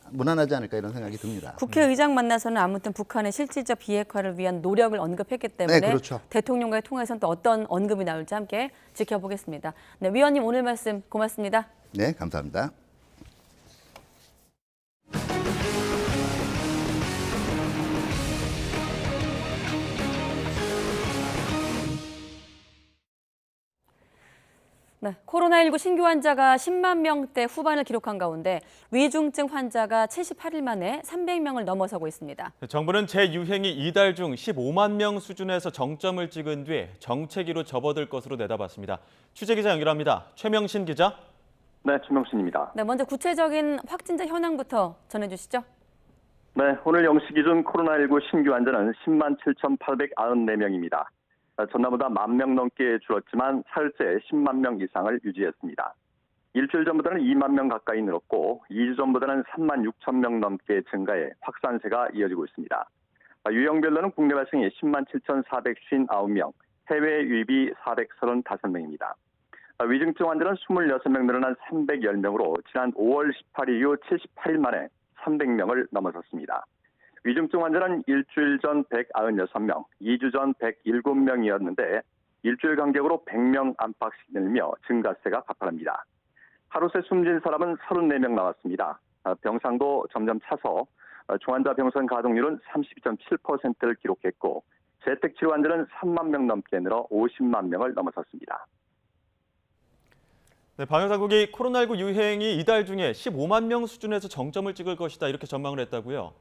무난하지 않을까 이런 생각이 듭니다. 국회의장 만나서는 아무튼 북한의 실질적 비핵화를 위한 노력을 언급했기 때문에 네, 그렇죠. 대통령과의 통화에서는 또 어떤 언급이 나올지 함께 지켜보겠습니다. 네, 위원님 오늘 말씀 고맙습니다. 네, 감사합니다. 네, 코로나19 신규 환자가 10만 명대 후반을 기록한 가운데 위중증 환자가 78일 만에 300명을 넘어서고 있습니다. 정부는 재유행이 이달 중 15만 명 수준에서 정점을 찍은 뒤 정체기로 접어들 것으로 내다봤습니다. 취재기자 연결합니다. 최명신 기자. 네, 최명신입니다. 네, 먼저 구체적인 확진자 현황부터 전해주시죠. 네, 오늘 0시 기준 코로나19 신규 환자는 10만 7,894명입니다. 전날보다 10,000명 넘게 줄었지만 사흘째 10만 명 이상을 유지했습니다. 일주일 전보다는 2만 명 가까이 늘었고 2주 전보다는 3만 6천 명 넘게 증가해 확산세가 이어지고 있습니다. 유형별로는 국내 발생이 10만 7,459명, 해외 유입이 435명입니다. 위중증 환자는 26명 늘어난 310명으로 지난 5월 18일 이후 78일 만에 300명을 넘어섰습니다. 위중증 환자는 일주일 전 196명, 2주 전 107명이었는데 일주일 간격으로 100명 안팎씩 늘며 증가세가 가파릅니다. 하루 새 숨진 사람은 34명 나왔습니다. 병상도 점점 차서 중환자 병상 가동률은 32.7%를 기록했고 재택치료 환자는 3만 명 넘게 늘어 50만 명을 넘어섰습니다. 네, 방역당국이 코로나19 유행이 이달 중에 15만 명 수준에서 정점을 찍을 것이다 이렇게 전망을 했다고요?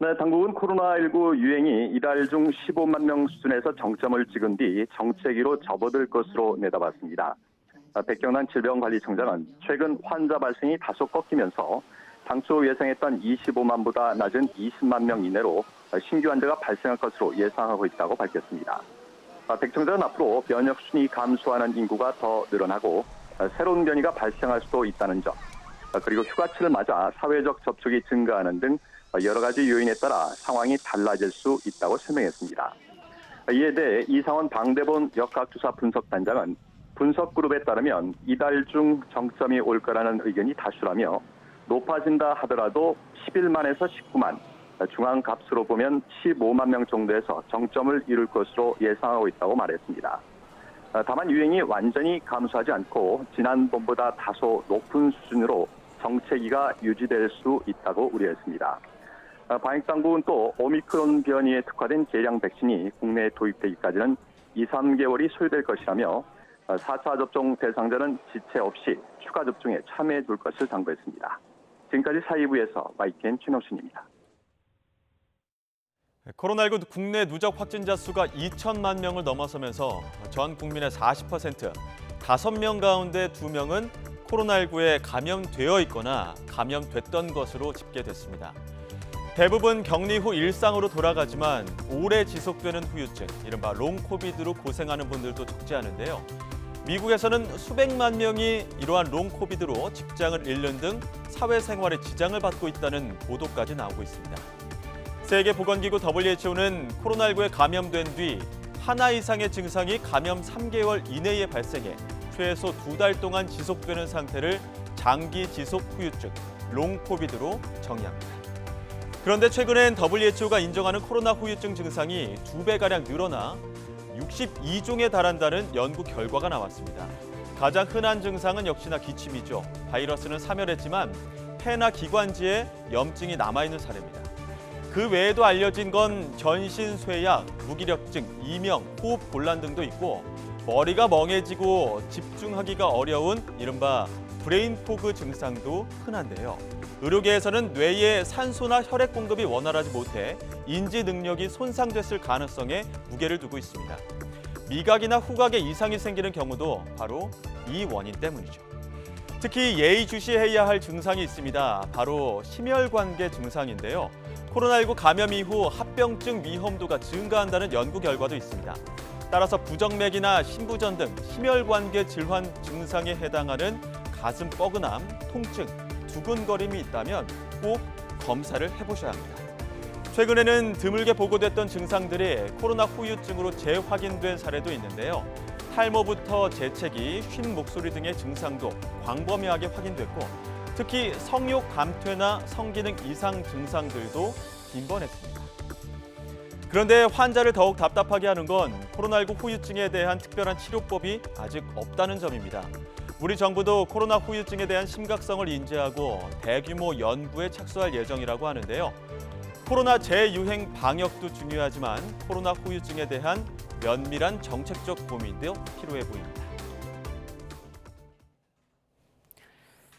네, 당국은 코로나19 유행이 이달 중 15만 명 수준에서 정점을 찍은 뒤 정체기로 접어들 것으로 내다봤습니다. 백경란 질병관리청장은 최근 환자 발생이 다소 꺾이면서 당초 예상했던 25만보다 낮은 20만 명 이내로 신규 환자가 발생할 것으로 예상하고 있다고 밝혔습니다. 백 청장은 앞으로 면역 순위 감소하는 인구가 더 늘어나고 새로운 변이가 발생할 수도 있다는 점, 그리고 휴가철을 맞아 사회적 접촉이 증가하는 등 여러 가지 요인에 따라 상황이 달라질 수 있다고 설명했습니다. 이에 대해 이상원 방대본 역학조사 분석단장은 분석그룹에 따르면 이달 중 정점이 올 거라는 의견이 다수라며 높아진다 하더라도 11만에서 19만, 중앙값으로 보면 15만 명 정도에서 정점을 이룰 것으로 예상하고 있다고 말했습니다. 다만 유행이 완전히 감소하지 않고 지난번보다 다소 높은 수준으로 정체기가 유지될 수 있다고 우려했습니다. 방역당국은 또 오미크론 변이에 특화된 계량 백신이 국내에 도입되기까지는 2, 3개월이 소요될 것이라며 4차 접종 대상자는 지체 없이 추가 접종에 참여해 줄 것을 당부했습니다. 지금까지 사이부에서 YTN 최명신입니다. 코로나19 국내 누적 확진자 수가 2천만 명을 넘어서면서 전 국민의 40%, 5명 가운데 2명은 코로나19에 감염되어 있거나 감염됐던 것으로 집계됐습니다. 대부분 격리 후 일상으로 돌아가지만 오래 지속되는 후유증, 이른바 롱코비드로 고생하는 분들도 적지 않은데요. 미국에서는 수백만 명이 이러한 롱코비드로 직장을 잃는 등 사회생활에 지장을 받고 있다는 보도까지 나오고 있습니다. 세계보건기구 WHO는 코로나19에 감염된 뒤 하나 이상의 증상이 감염 3개월 이내에 발생해 최소 2달 동안 지속되는 상태를 장기 지속 후유증, 롱코비드로 정의합니다. 그런데 최근엔 WHO가 인정하는 코로나 후유증 증상이 2배가량 늘어나 62종에 달한다는 연구 결과가 나왔습니다. 가장 흔한 증상은 역시나 기침이죠. 바이러스는 사멸했지만 폐나 기관지에 염증이 남아있는 사례입니다. 그 외에도 알려진 건 전신 쇠약, 무기력증, 이명, 호흡 곤란 등도 있고 머리가 멍해지고 집중하기가 어려운 이른바 브레인포그 증상도 흔한데요. 의료계에서는 뇌에 산소나 혈액 공급이 원활하지 못해 인지 능력이 손상됐을 가능성에 무게를 두고 있습니다. 미각이나 후각에 이상이 생기는 경우도 바로 이 원인 때문이죠. 특히 예의주시해야 할 증상이 있습니다. 바로 심혈관계 증상인데요. 코로나19 감염 이후 합병증 위험도가 증가한다는 연구 결과도 있습니다. 따라서 부정맥이나 심부전 등 심혈관계 질환 증상에 해당하는 가슴 뻐근함, 통증, 두근거림이 있다면 꼭 검사를 해보셔야 합니다. 최근에는 드물게 보고됐던 증상들이 코로나 후유증으로 재확인된 사례도 있는데요. 탈모부터 재채기, 쉰 목소리 등의 증상도 광범위하게 확인됐고 특히 성욕 감퇴나 성기능 이상 증상들도 빈번했습니다. 그런데 환자를 더욱 답답하게 하는 건 코로나19 후유증에 대한 특별한 치료법이 아직 없다는 점입니다. 우리 정부도 코로나 후유증에 대한 심각성을 인지하고 대규모 연구에 착수할 예정이라고 하는데요. 코로나 재유행 방역도 중요하지만 코로나 후유증에 대한 면밀한 정책적 고민도 필요해 보입니다.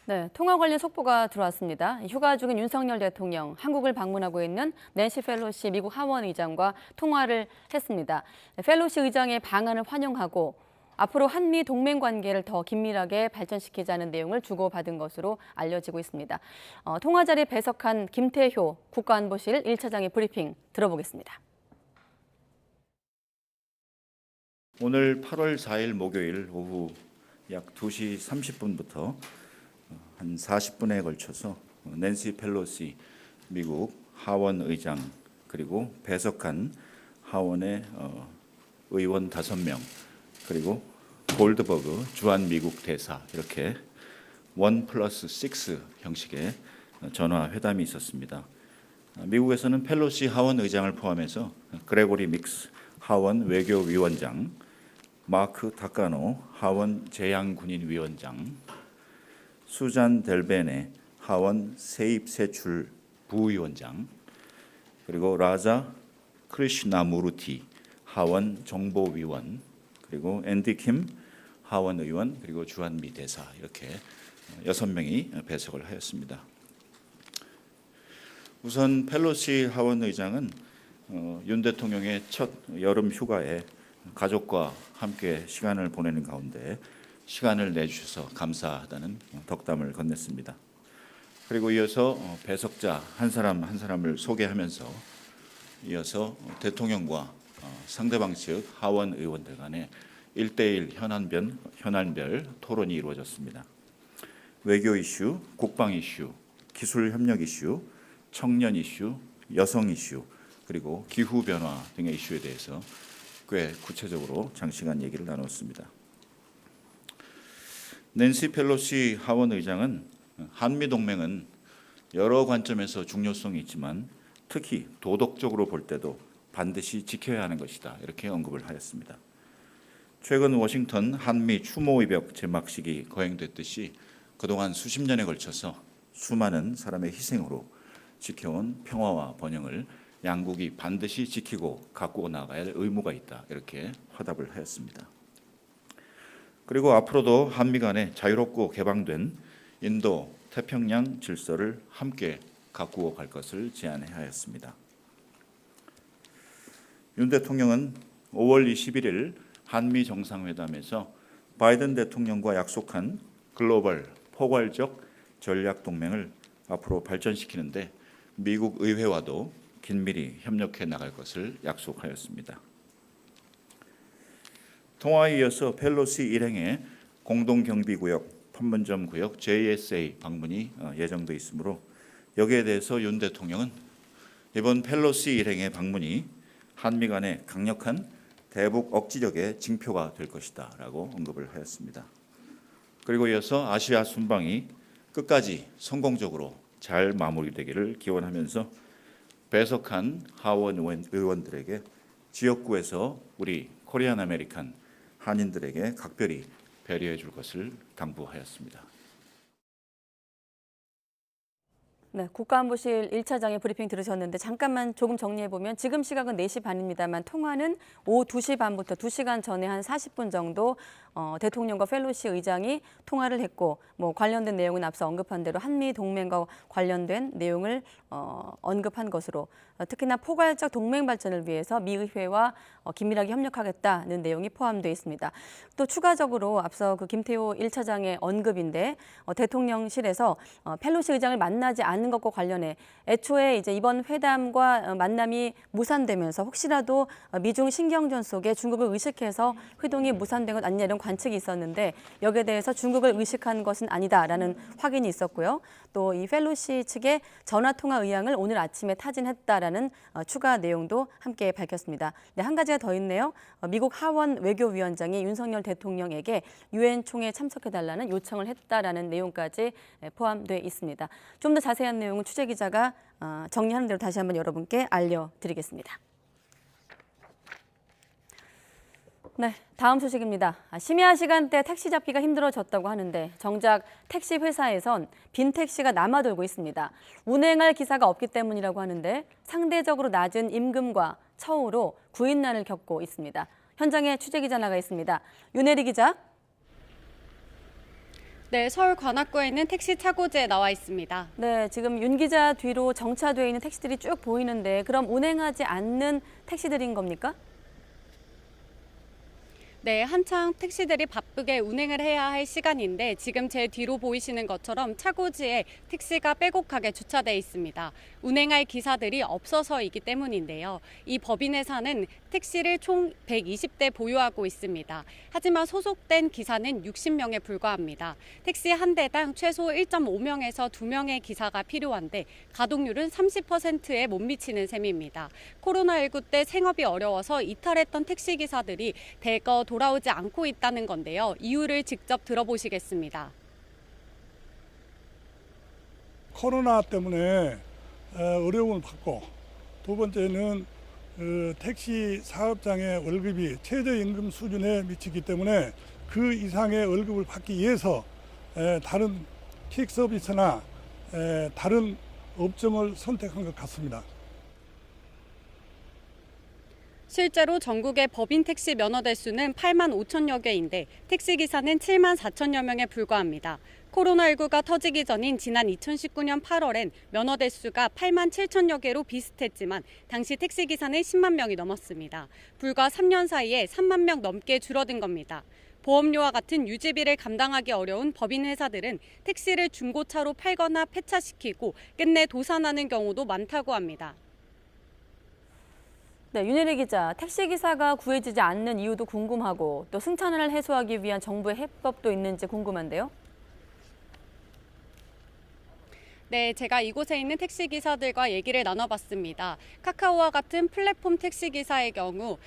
네, 통화 관련 속보가 들어왔습니다. 휴가 중인 윤석열 대통령, 한국을 방문하고 있는 낸시 펠로시 미국 하원 의장과 통화를 했습니다. 펠로시 의장의 방안을 환영하고 앞으로 한미 동맹 관계를 더 긴밀하게 발전시키자는 내용을 주고받은 것으로 알려지고 있습니다. 통화 자리에 배석한 김태효 국가안보실 1차장의 브리핑 들어보겠습니다. 오늘 8월 4일 목요일 오후 약 2시 30분부터 한 40분에 걸쳐서 낸시 펠로시 미국 하원 의장 그리고 배석한 하원의 의원 5명 그리고 골드버그 주한 미국 대사 이렇게 1+6 형식의 전화 회담이 있었습니다. 미국에서는 펠로시 하원 의장을 포함해서 그레고리 믹스 하원 외교위원장, 마크 다카노 하원 재향군인위원장, 수잔 델베네 하원 세입세출 부위원장, 그리고 라자 크리시나무르티 하원 정보위원, 그리고 앤디 킴 하원 의원, 그리고 주한미 대사 이렇게 6명이 배석을 하였습니다. 우선 펠로시 하원 의장은 윤 대통령의 첫 여름 휴가에 가족과 함께 시간을 보내는 가운데 시간을 내주셔서 감사하다는 덕담을 건넸습니다. 그리고 이어서 배석자 한 사람 한 사람을 소개하면서 이어서 대통령과 상대방 측 하원 의원들 간의 1대1 현안별 토론이 이루어졌습니다. 외교 이슈, 국방 이슈, 기술 협력 이슈, 청년 이슈, 여성 이슈, 그리고 기후 변화 등의 이슈에 대해서 꽤 구체적으로 장시간 얘기를 나눴습니다. 낸시 펠로시 하원 의장은 한미 동맹은 여러 관점에서 중요성이 있지만 특히 도덕적으로 볼 때도 반드시 지켜야 하는 것이다 이렇게 언급을 하였습니다. 최근 워싱턴 한미 추모의벽 제막식이 거행됐듯이 그동안 수십 년에 걸쳐서 수많은 사람의 희생으로 지켜온 평화와 번영을 양국이 반드시 지키고 갖고 나가야 할 의무가 있다 이렇게 화답을 하였습니다. 그리고 앞으로도 한미 간에 자유롭고 개방된 인도 태평양 질서를 함께 가꾸어 갈 것을 제안하였습니다. 윤 대통령은 5월 21일 한미 정상회담에서 바이든 대통령과 약속한 글로벌 포괄적 전략 동맹을 앞으로 발전시키는데 미국 의회와도 긴밀히 협력해 나갈 것을 약속하였습니다. 통화에 이어서 펠로시 일행의 공동경비구역, 판문점 구역 JSA 방문이 예정돼 있으므로 여기에 대해서 윤 대통령은 이번 펠로시 일행의 방문이 한미 간의 강력한 대북 억지력의 징표가 될 것이다 라고 언급을 하였습니다. 그리고 이어서 아시아 순방이 끝까지 성공적으로 잘 마무리되기를 기원하면서 배석한 하원 의원들에게 지역구에서 우리 코리안 아메리칸 한인들에게 각별히 배려해 줄 것을 당부하였습니다. 네, 국가안보실 1차장의 브리핑 들으셨는데 잠깐만 조금 정리해보면 지금 시각은 4시 반입니다만 통화는 오후 2시 반부터 2시간 전에 한 40분 정도 대통령과 펠로시 의장이 통화를 했고 관련된 내용은 앞서 언급한 대로 한미 동맹과 관련된 내용을 언급한 것으로 특히나 포괄적 동맹 발전을 위해서 미 의회와 긴밀하게 협력하겠다는 내용이 포함되어 있습니다. 또 추가적으로 앞서 그 김태호 1차장의 언급인데 대통령실에서 펠로시 의장을 만나지 않은 않는 것과 관련해 애초에 이제 이번 회담과 만남이 무산되면서 혹시라도 미중 신경전 속에 중국을 의식해서 회동이 무산된 것 아니냐 이런 관측이 있었는데 여기에 대해서 중국을 의식한 것은 아니다라는 확인이 있었고요. 또 이 펠로시 측의 전화통화 의향을 오늘 아침에 타진했다라는 추가 내용도 함께 밝혔습니다. 네, 한 가지가 더 있네요. 미국 하원 외교위원장이 윤석열 대통령에게 유엔 총회에 참석해달라는 요청을 했다라는 내용까지 포함되어 있습니다. 좀 더 자세한 내용은 취재기자가 정리하는 대로 다시 한번 여러분께 알려드리겠습니다. 네, 다음 소식입니다. 심야 시간대 택시 잡기가 힘들어졌다고 하는데 정작 택시 회사에선 빈 택시가 남아돌고 있습니다. 운행할 기사가 없기 때문이라고 하는데 상대적으로 낮은 임금과 처우로 구인난을 겪고 있습니다. 현장에 취재기자 나가 있습니다. 윤혜리 기자. 네, 서울 관악구에 있는 택시 차고지에 나와 있습니다. 네, 지금 윤 기자 뒤로 정차되어 있는 택시들이 쭉 보이는데 그럼 운행하지 않는 택시들인 겁니까? 네, 한창 택시들이 바쁘게 운행을 해야 할 시간인데 지금 제 뒤로 보이시는 것처럼 차고지에 택시가 빼곡하게 주차돼 있습니다. 운행할 기사들이 없어서이기 때문인데요. 이 법인회사는 택시를 총 120대 보유하고 있습니다. 하지만 소속된 기사는 60명에 불과합니다. 택시 한 대당 최소 1.5명에서 2명의 기사가 필요한데 가동률은 30%에 못 미치는 셈입니다. 코로나19 때 생업이 어려워서 이탈했던 택시기사들이 대거 돌아오지 않고 있다는 건데요. 이유를 직접 들어보시겠습니다. 코로나 때문에 어려움을 받고 두 번째는 택시 사업장의 월급이 최저임금 수준에 미치기 때문에 그 이상의 월급을 받기 위해서 다른 킥 서비스나 다른 업종을 선택한 것 같습니다. 실제로 전국의 법인 택시 면허 대수는 8만 5천여 개인데 택시기사는 7만 4천여 명에 불과합니다. 코로나19가 터지기 전인 지난 2019년 8월엔 면허 대수가 8만 7천여 개로 비슷했지만 당시 택시기사는 10만 명이 넘었습니다. 불과 3년 사이에 3만 명 넘게 줄어든 겁니다. 보험료와 같은 유지비를 감당하기 어려운 법인 회사들은 택시를 중고차로 팔거나 폐차시키고 끝내 도산하는 경우도 많다고 합니다. 네, 윤혜리 기자, 택시기사가 구해지지 않는 이유도 궁금하고 또 승차난을 해소하기 위한 정부의 해법도 있는지 궁금한데요. 네, 제가 이곳에 있는 택시기사들과 얘기를 나눠봤습니다. 카카오와 같은 플랫폼 택시기사의 경우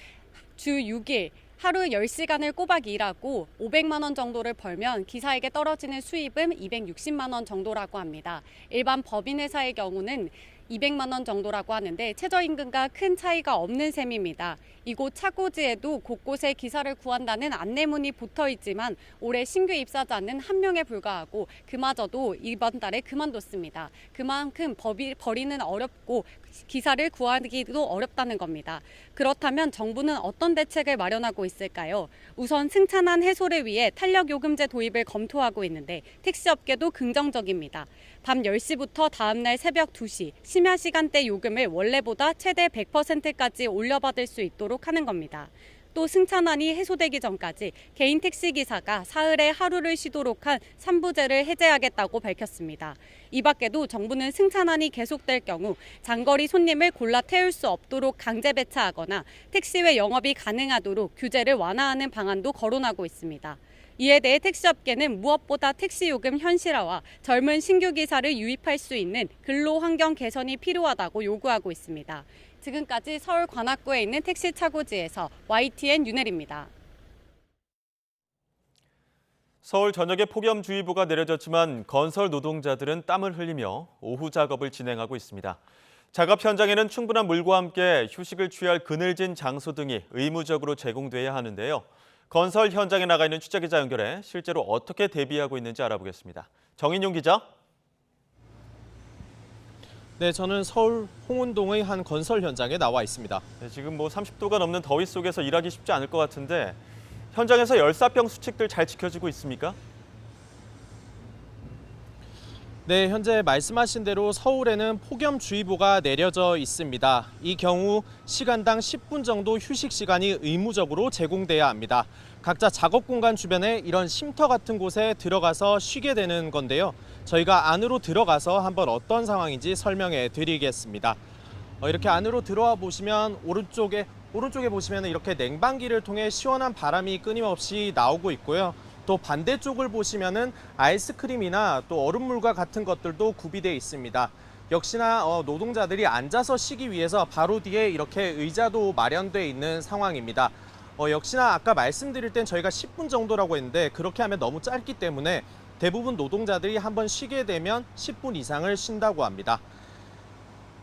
주 6일 하루 10시간을 꼬박 일하고 500만 원 정도를 벌면 기사에게 떨어지는 수입은 260만 원 정도라고 합니다. 일반 법인회사의 경우는 200만 원 정도라고 하는데 최저임금과 큰 차이가 없는 셈입니다. 이곳 차고지에도 곳곳에 기사를 구한다는 안내문이 붙어 있지만 올해 신규 입사자는 1명에 불과하고 그마저도 이번 달에 그만뒀습니다. 그만큼 벌이는 어렵고 기사를 구하기도 어렵다는 겁니다. 그렇다면 정부는 어떤 대책을 마련하고 있을까요? 우선 승차난 해소를 위해 탄력요금제 도입을 검토하고 있는데 택시업계도 긍정적입니다. 밤 10시부터 다음날 새벽 2시, 심야 시간대 요금을 원래보다 최대 100%까지 올려받을 수 있도록 하는 겁니다. 또 승차난이 해소되기 전까지 개인 택시기사가 사흘에 하루를 쉬도록 한 3부제를 해제하겠다고 밝혔습니다. 이 밖에도 정부는 승차난이 계속될 경우 장거리 손님을 골라 태울 수 없도록 강제 배차하거나 택시 외 영업이 가능하도록 규제를 완화하는 방안도 거론하고 있습니다. 이에 대해 택시업계는 무엇보다 택시요금 현실화와 젊은 신규 기사를 유입할 수 있는 근로 환경 개선이 필요하다고 요구하고 있습니다. 지금까지 서울 관악구에 있는 택시 차고지에서 YTN 윤혜리입니다. 서울 전역에 폭염주의보가 내려졌지만 건설 노동자들은 땀을 흘리며 오후 작업을 진행하고 있습니다. 작업 현장에는 충분한 물과 함께 휴식을 취할 그늘진 장소 등이 의무적으로 제공돼야 하는데요. 건설 현장에 나가 있는 취재기자 연결해 실제로 어떻게 대비하고 있는지 알아보겠습니다. 정인용 기자. 네, 저는 서울 홍은동의 한 건설 현장에 나와 있습니다. 네, 지금 30도가 넘는 더위 속에서 일하기 쉽지 않을 것 같은데 현장에서 열사병 수칙들 잘 지켜지고 있습니까? 네, 현재 말씀하신 대로 서울에는 폭염주의보가 내려져 있습니다. 이 경우 시간당 10분 정도 휴식 시간이 의무적으로 제공돼야 합니다. 각자 작업 공간 주변에 이런 쉼터 같은 곳에 들어가서 쉬게 되는 건데요. 저희가 안으로 들어가서 한번 어떤 상황인지 설명해 드리겠습니다. 이렇게 안으로 들어와 보시면 오른쪽에 보시면 이렇게 냉방기를 통해 시원한 바람이 끊임없이 나오고 있고요. 또 반대쪽을 보시면은 아이스크림이나 또 얼음물과 같은 것들도 구비되어 있습니다. 역시나 노동자들이 앉아서 쉬기 위해서 바로 뒤에 이렇게 의자도 마련되어 있는 상황입니다. 역시나 아까 말씀드릴 땐 저희가 10분 정도라고 했는데 그렇게 하면 너무 짧기 때문에 대부분 노동자들이 한번 쉬게 되면 10분 이상을 쉰다고 합니다.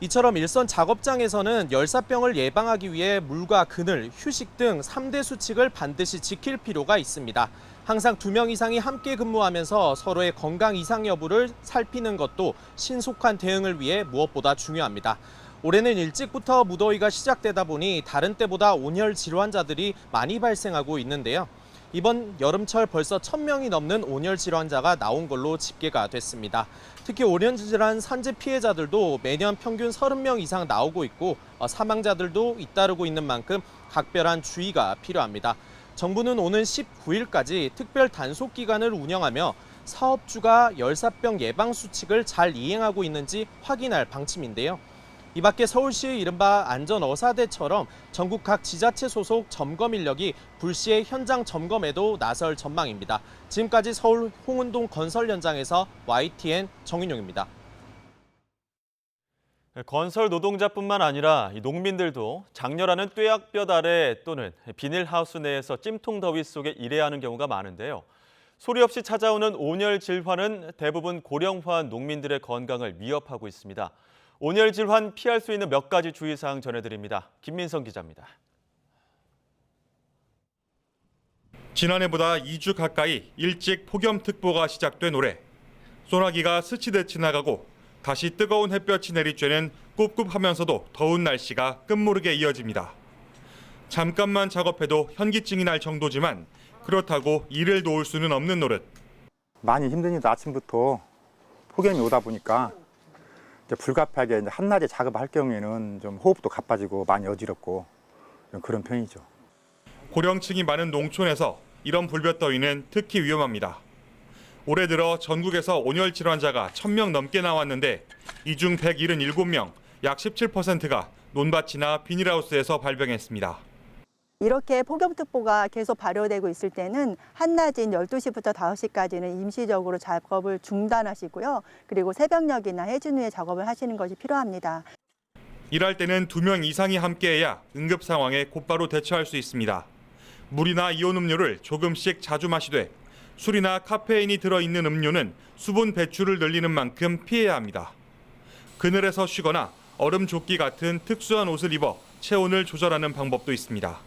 이처럼 일선 작업장에서는 열사병을 예방하기 위해 물과 그늘, 휴식 등 3대 수칙을 반드시 지킬 필요가 있습니다. 항상 2명 이상이 함께 근무하면서 서로의 건강 이상 여부를 살피는 것도 신속한 대응을 위해 무엇보다 중요합니다. 올해는 일찍부터 무더위가 시작되다 보니 다른 때보다 온열 질환자들이 많이 발생하고 있는데요. 이번 여름철 벌써 1,000명이 넘는 온열 질환자가 나온 걸로 집계가 됐습니다. 특히 온열 질환 산재 피해자들도 매년 평균 30명 이상 나오고 있고 사망자들도 잇따르고 있는 만큼 각별한 주의가 필요합니다. 정부는 오는 19일까지 특별 단속 기간을 운영하며 사업주가 열사병 예방 수칙을 잘 이행하고 있는지 확인할 방침인데요. 이 밖에 서울시의 이른바 안전어사대처럼 전국 각 지자체 소속 점검 인력이 불시에 현장 점검에도 나설 전망입니다. 지금까지 서울 홍은동 건설 현장에서 YTN 정윤용입니다. 건설 노동자뿐만 아니라 농민들도 장렬하는 뙤약볕 아래 또는 비닐하우스 내에서 찜통 더위 속에 일해야 하는 경우가 많은데요. 소리 없이 찾아오는 온열 질환은 대부분 고령화 농민들의 건강을 위협하고 있습니다. 온열 질환 피할 수 있는 몇 가지 주의사항 전해드립니다. 김민성 기자입니다. 지난해보다 2주 가까이 일찍 폭염특보가 시작된 올해. 소나기가 스치듯 지나가고 다시 뜨거운 햇볕이 내리쬐는 꿉꿉하면서도 더운 날씨가 끝모르게 이어집니다. 잠깐만 작업해도 현기증이 날 정도지만 그렇다고 일을 놓을 수는 없는 노릇. 많이 힘듭니다. 아침부터 폭염이 오다 보니까 불가피하게 한낮에 작업할 경우에는 좀 호흡도 가빠지고 많이 어지럽고 그런 편이죠. 고령층이 많은 농촌에서 이런 불볕더위는 특히 위험합니다. 올해 들어 전국에서 온열 질환자가 1,000명 넘게 나왔는데 이 중 177명, 약 17%가 논밭이나 비닐하우스에서 발병했습니다. 이렇게 폭염특보가 계속 발효되고 있을 때는 한낮인 12시부터 5시까지는 임시적으로 작업을 중단하시고요. 그리고 새벽녘이나 해진 후에 작업을 하시는 것이 필요합니다. 일할 때는 2명 이상이 함께해야 응급 상황에 곧바로 대처할 수 있습니다. 물이나 이온 음료를 조금씩 자주 마시되 술이나 카페인이 들어있는 음료는 수분 배출을 늘리는 만큼 피해야 합니다. 그늘에서 쉬거나 얼음 조끼 같은 특수한 옷을 입어 체온을 조절하는 방법도 있습니다.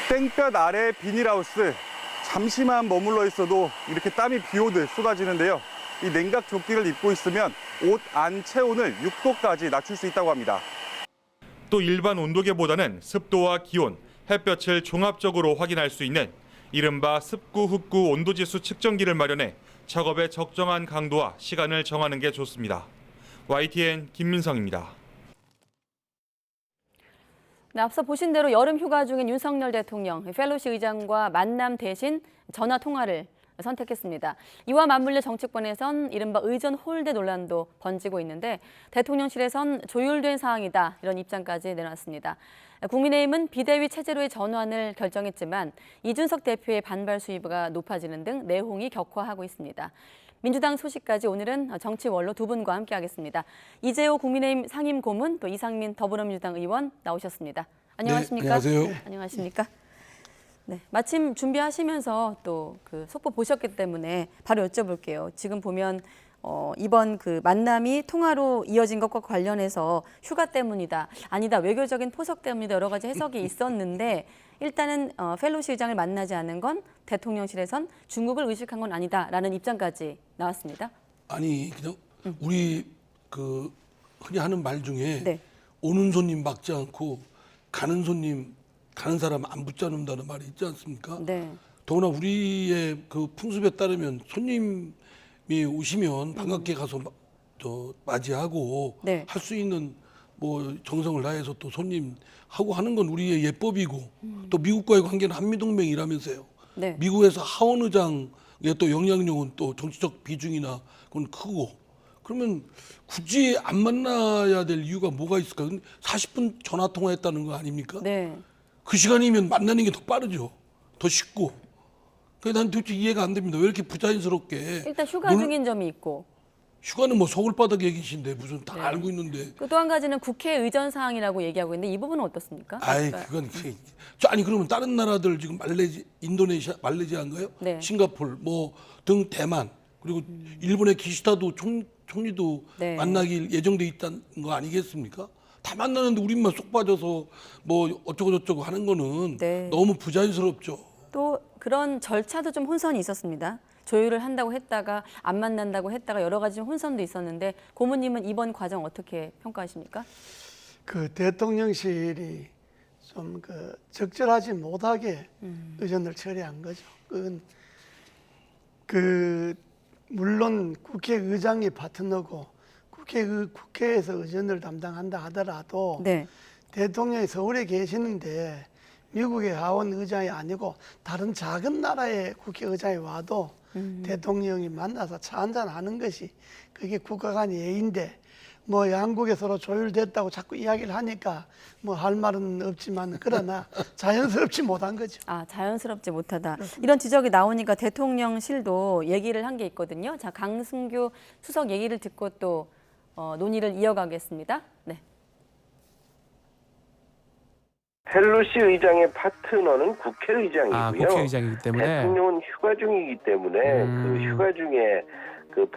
땡볕 아래 비닐하우스, 잠시만 머물러 있어도 이렇게 땀이 비오듯 쏟아지는데요. 이 냉각 조끼를 입고 있으면 옷 안 체온을 6도까지 낮출 수 있다고 합니다. 또 일반 온도계보다는 습도와 기온, 햇볕을 종합적으로 확인할 수 있는 이른바 습구, 흡구 온도지수 측정기를 마련해 작업의 적정한 강도와 시간을 정하는 게 좋습니다. YTN 김민성입니다. 네, 앞서 보신 대로 여름 휴가 중인 윤석열 대통령, 펠로시 의장과 만남 대신 전화 통화를 선택했습니다. 이와 맞물려 정치권에선 이른바 의전 홀대 논란도 번지고 있는데 대통령실에선 조율된 사항이다 이런 입장까지 내놨습니다. 국민의힘은 비대위 체제로의 전환을 결정했지만 이준석 대표의 반발 수위가 높아지는 등 내홍이 격화하고 있습니다. 민주당 소식까지 오늘은 정치원로 두 분과 함께하겠습니다. 이재호 국민의힘 상임고문 또 이상민 더불어민주당 의원 나오셨습니다. 안녕하십니까? 네, 안녕하세요. 안녕하십니까? 네, 마침 준비하시면서 또 그 속보 보셨기 때문에 바로 여쭤볼게요. 지금 보면 이번 그 만남이 통화로 이어진 것과 관련해서 휴가 때문이다, 아니다, 외교적인 포석 때문이다 여러 가지 해석이 있었는데 일단은 펠로시 의장을 만나지 않은 건 대통령실에선 중국을 의식한 건 아니다라는 입장까지 나왔습니다. 아니 그냥 우리 그 흔히 하는 말 중에 네. 오는 손님 막지 않고 가는 손님 가는 사람 안 붙잡는다는 말이 있지 않습니까? 네. 더구나 우리의 그 풍습에 따르면 손님이 오시면 반갑게 가서 맞이하고 네. 할 수 있는 뭐 정성을 다해서 또 손님 하고 하는 건 우리의 예법이고 또 미국과의 관계는 한미동맹이라면서요. 네. 미국에서 하원 의장의 또 영향력은 또 정치적 비중이나 그건 크고 그러면 굳이 안 만나야 될 이유가 뭐가 있을까? 40분 전화 통화했다는 거 아닙니까? 네. 그 시간이면 만나는 게 더 빠르죠. 더 쉽고. 그래서 난 도대체 이해가 안 됩니다. 왜 이렇게 부자연스럽게. 일단 휴가 중인 점이 있고. 휴가는 뭐 서울바닥 얘기신데 무슨 다 알고 있는데. 또 한 가지는 국회 의전 사항이라고 얘기하고 있는데 이 부분은 어떻습니까? 아이 그건 아니 그러면 다른 나라들 지금 인도네시아 말레이시아인가요? 네. 싱가포르 뭐 등 대만 그리고 일본의 기시다도 총리도 네. 만나길 예정돼 있다는 거 아니겠습니까? 다 만나는데 우리만 쏙 빠져서 뭐 어쩌고 저쩌고 하는 거는 네. 너무 부자연스럽죠. 또 그런 절차도 좀 혼선이 있었습니다. 조율을 한다고 했다가 안 만난다고 했다가 여러 가지 혼선도 있었는데 고모님은 이번 과정 어떻게 평가하십니까? 그 대통령실이 좀 그 적절하지 못하게 의전을 처리한 거죠. 그건 그 물론 국회의장이 파트너고 국회에서 의전을 담당한다 하더라도 네. 대통령이 서울에 계시는데 미국의 하원 의장이 아니고 다른 작은 나라의 국회의장이 와도 대통령이 만나서 차 한잔 하는 것이 그게 국가 간 예의인데 뭐 양국에 서로 조율됐다고 자꾸 이야기를 하니까 뭐 할 말은 없지만 그러나 자연스럽지 못한 거죠. 아, 자연스럽지 못하다. 이런 지적이 나오니까 대통령실도 얘기를 한 게 있거든요. 자, 강승규 수석 얘기를 듣고 또 논의를 이어가겠습니다. 네. 펠로시 의장의 파트너는 국회의장이고요. 아, 국회의장이기 때문에 대통령은 휴가 중이기 때문에 그 휴가 중에 그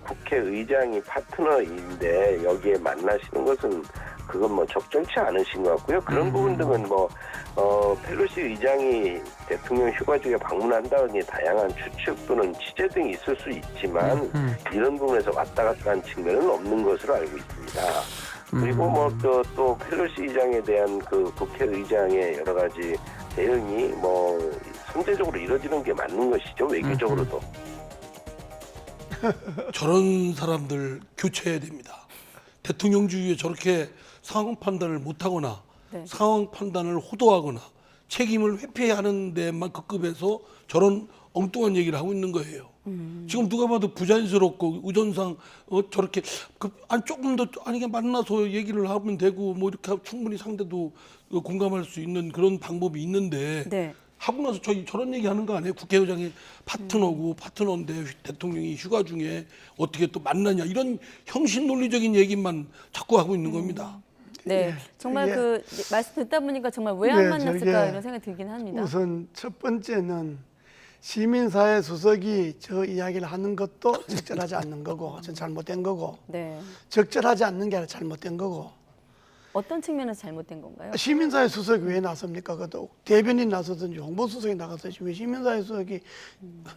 국회의장이 파트너인데 여기에 만나시는 것은 그건 뭐 적절치 않으신 것 같고요. 그런 부분 등은 뭐 펠로시 의장이 대통령 휴가 중에 방문한다는 다양한 추측 또는 취재 등이 있을 수 있지만 이런 부분에서 왔다 갔다 한 측면은 없는 것으로 알고 있습니다. 그리고 뭐 또 펠로시 의장에 대한 그 국회의장의 여러 가지 대응이 뭐 선제적으로 이루어지는 게 맞는 것이죠. 외교적으로도. 저런 사람들 교체해야 됩니다. 대통령주의에 저렇게 상황 판단을 못하거나 네. 상황 판단을 호도하거나 책임을 회피하는 데만 급급해서 저런 엉뚱한 얘기를 하고 있는 거예요. 지금 누가 봐도 부자연스럽고 의전상 저렇게 조금 더 아니 만나서 얘기를 하면 되고 뭐 이렇게 충분히 상대도 공감할 수 있는 그런 방법이 있는데 네. 하고 나서 저런 얘기 하는 거 아니에요? 국회의장이 파트너고 파트너인데 대통령이 휴가 중에 어떻게 또 만나냐 이런 형식 논리적인 얘기만 자꾸 하고 있는 겁니다. 네, 정말 그 말씀 듣다 보니까 정말 왜 안 만났을까 이런 생각이 들긴 합니다. 우선 첫 번째는 시민사회 수석이 저 이야기를 하는 것도 적절하지 않는 거고 전 잘못된 거고 네. 적절하지 않는 게 아니라 잘못된 거고 어떤 측면에서 잘못된 건가요? 시민사회 수석이 왜 나섭니까? 그것도 대변인 나서든지 홍보수석이 나가서지 왜 시민사회 수석이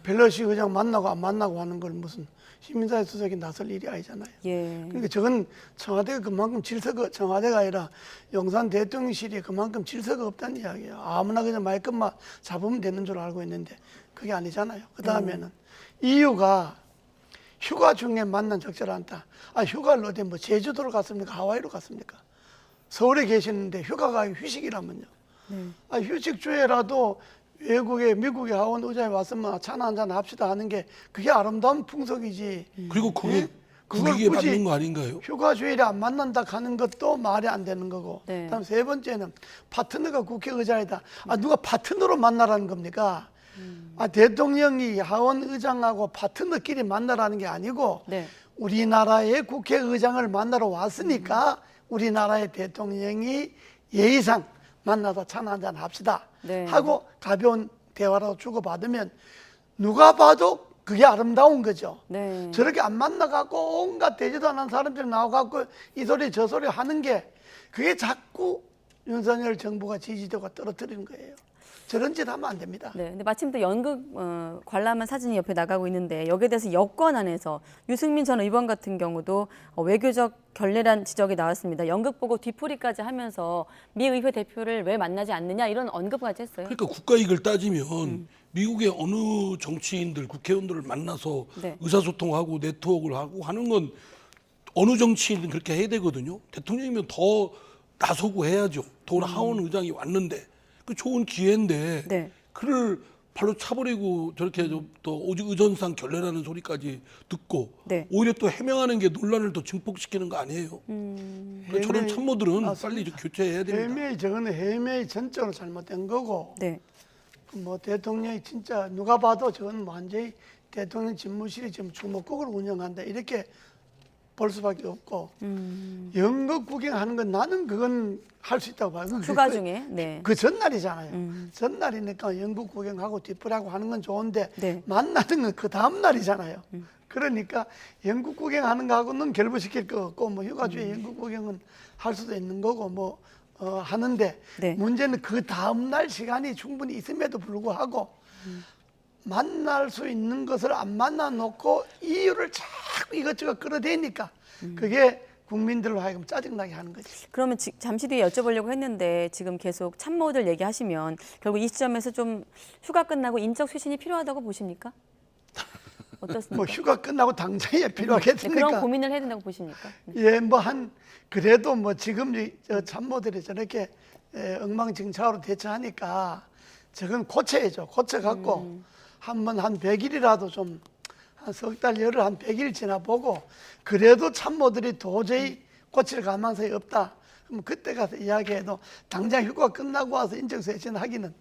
펠로시 의장 만나고 안 만나고 하는 걸 무슨 시민사회 수석이 나설 일이 아니잖아요. 예. 그러니까 저건 청와대가 그만큼 질서가 청와대가 아니라 용산 대통령실이 그만큼 질서가 없다는 이야기예요. 아무나 그냥 말끝만 잡으면 되는 줄 알고 있는데 그게 아니잖아요. 그 다음에는 이유가 휴가 중에 만난 적절하다. 아 휴가를 어디 뭐 제주도로 갔습니까? 하와이로 갔습니까? 서울에 계시는데 휴가가 휴식이라면요. 아, 휴식 주에라도 외국에 미국에 하원 의장이 왔으면 차나 한잔 합시다 하는 게 그게 아름다운 풍속이지. 그리고 그게 그걸 분위기에 굳이 맞는 거 아닌가요? 휴가 주일에 안 만난다 하는 것도 말이 안 되는 거고. 네. 그다음 세 번째는 파트너가 국회의장이다. 아 누가 파트너로 만나라는 겁니까? 아 대통령이 하원 의장하고 파트너끼리 만나라는 게 아니고 네. 우리나라의 국회의장을 만나러 왔으니까 우리나라의 대통령이 예의상 만나서 차나 한잔 합시다 네. 하고 가벼운 대화라도 주고받으면 누가 봐도 그게 아름다운 거죠. 네. 저렇게 안 만나갖고 온갖 되지도 않은 사람들이 나와갖고 이 소리 저 소리 하는 게 그게 자꾸 윤석열 정부가 지지도가 떨어뜨리는 거예요. 저런 짓 하면 안 됩니다. 네, 근데 마침 또 연극 관람한 사진이 옆에 나가고 있는데 여기에 대해서 여권 안에서 유승민 전 의원 같은 경우도 외교적 결례란 지적이 나왔습니다. 연극 보고 뒤풀이까지 하면서 미 의회 대표를 왜 만나지 않느냐 이런 언급까지 했어요. 그러니까 국가이익을 따지면 미국의 어느 정치인들, 국회의원들을 만나서 네. 의사소통하고 네트워크를 하고 하는 건 어느 정치인은 그렇게 해야 되거든요. 대통령이면 더 나서고 해야죠. 더구나 하원 의장이 왔는데 그 좋은 기회인데 네. 그를 발로 차버리고 저렇게 또 의전상 결례라는 소리까지 듣고 네. 오히려 또 해명하는 게 논란을 더 증폭시키는 거 아니에요? 그러니까 저런 참모들은 빨리 좀 교체해야 됩니다. 저거는 해명이 전적으로 잘못된 거고 네. 뭐 대통령이 진짜 누가 봐도 저건 완전히 대통령 집무실이 지금 주목국을 운영한다 이렇게 볼 수밖에 없고 연극 구경하는 건 나는 그건 할 수 있다고 봐요. 휴가 중에. 네. 그 전날이잖아요. 전날이니까 연극 구경하고 뒷풀이하고 하는 건 좋은데 네. 만나는 건 그 다음 날이잖아요. 그러니까 연극 구경하는 거하고는 결부시킬 거 없고 뭐 휴가 중에 연극 구경은 할 수도 있는 거고 뭐 하는데 네. 문제는 그 다음 날 시간이 충분히 있음에도 불구하고 만날 수 있는 것을 안 만나 놓고 이유를 자꾸 이것저것 끌어대니까 그게 국민들로 하여금 짜증나게 하는 거지. 그러면 잠시 뒤에 여쭤보려고 했는데 지금 계속 참모들 얘기하시면 결국 이 시점에서 좀 휴가 끝나고 인적 쇄신이 필요하다고 보십니까? 어떻습니까? 뭐 휴가 끝나고 당장에 필요하겠습니까? 그런 고민을 해야 된다고 보십니까? 예, 뭐 그래도 뭐 지금 저 참모들이 저렇게 엉망진창으로 대처하니까 저건 고쳐야죠. 고쳐갖고 한번 한 100일이라도 좀 한 석 달, 열흘, 한 100일 지나보고 그래도 참모들이 도저히 고칠 가망성이 없다. 그럼 그때 가서 이야기해도 당장 휴가 끝나고 와서 인적쇄신 하기는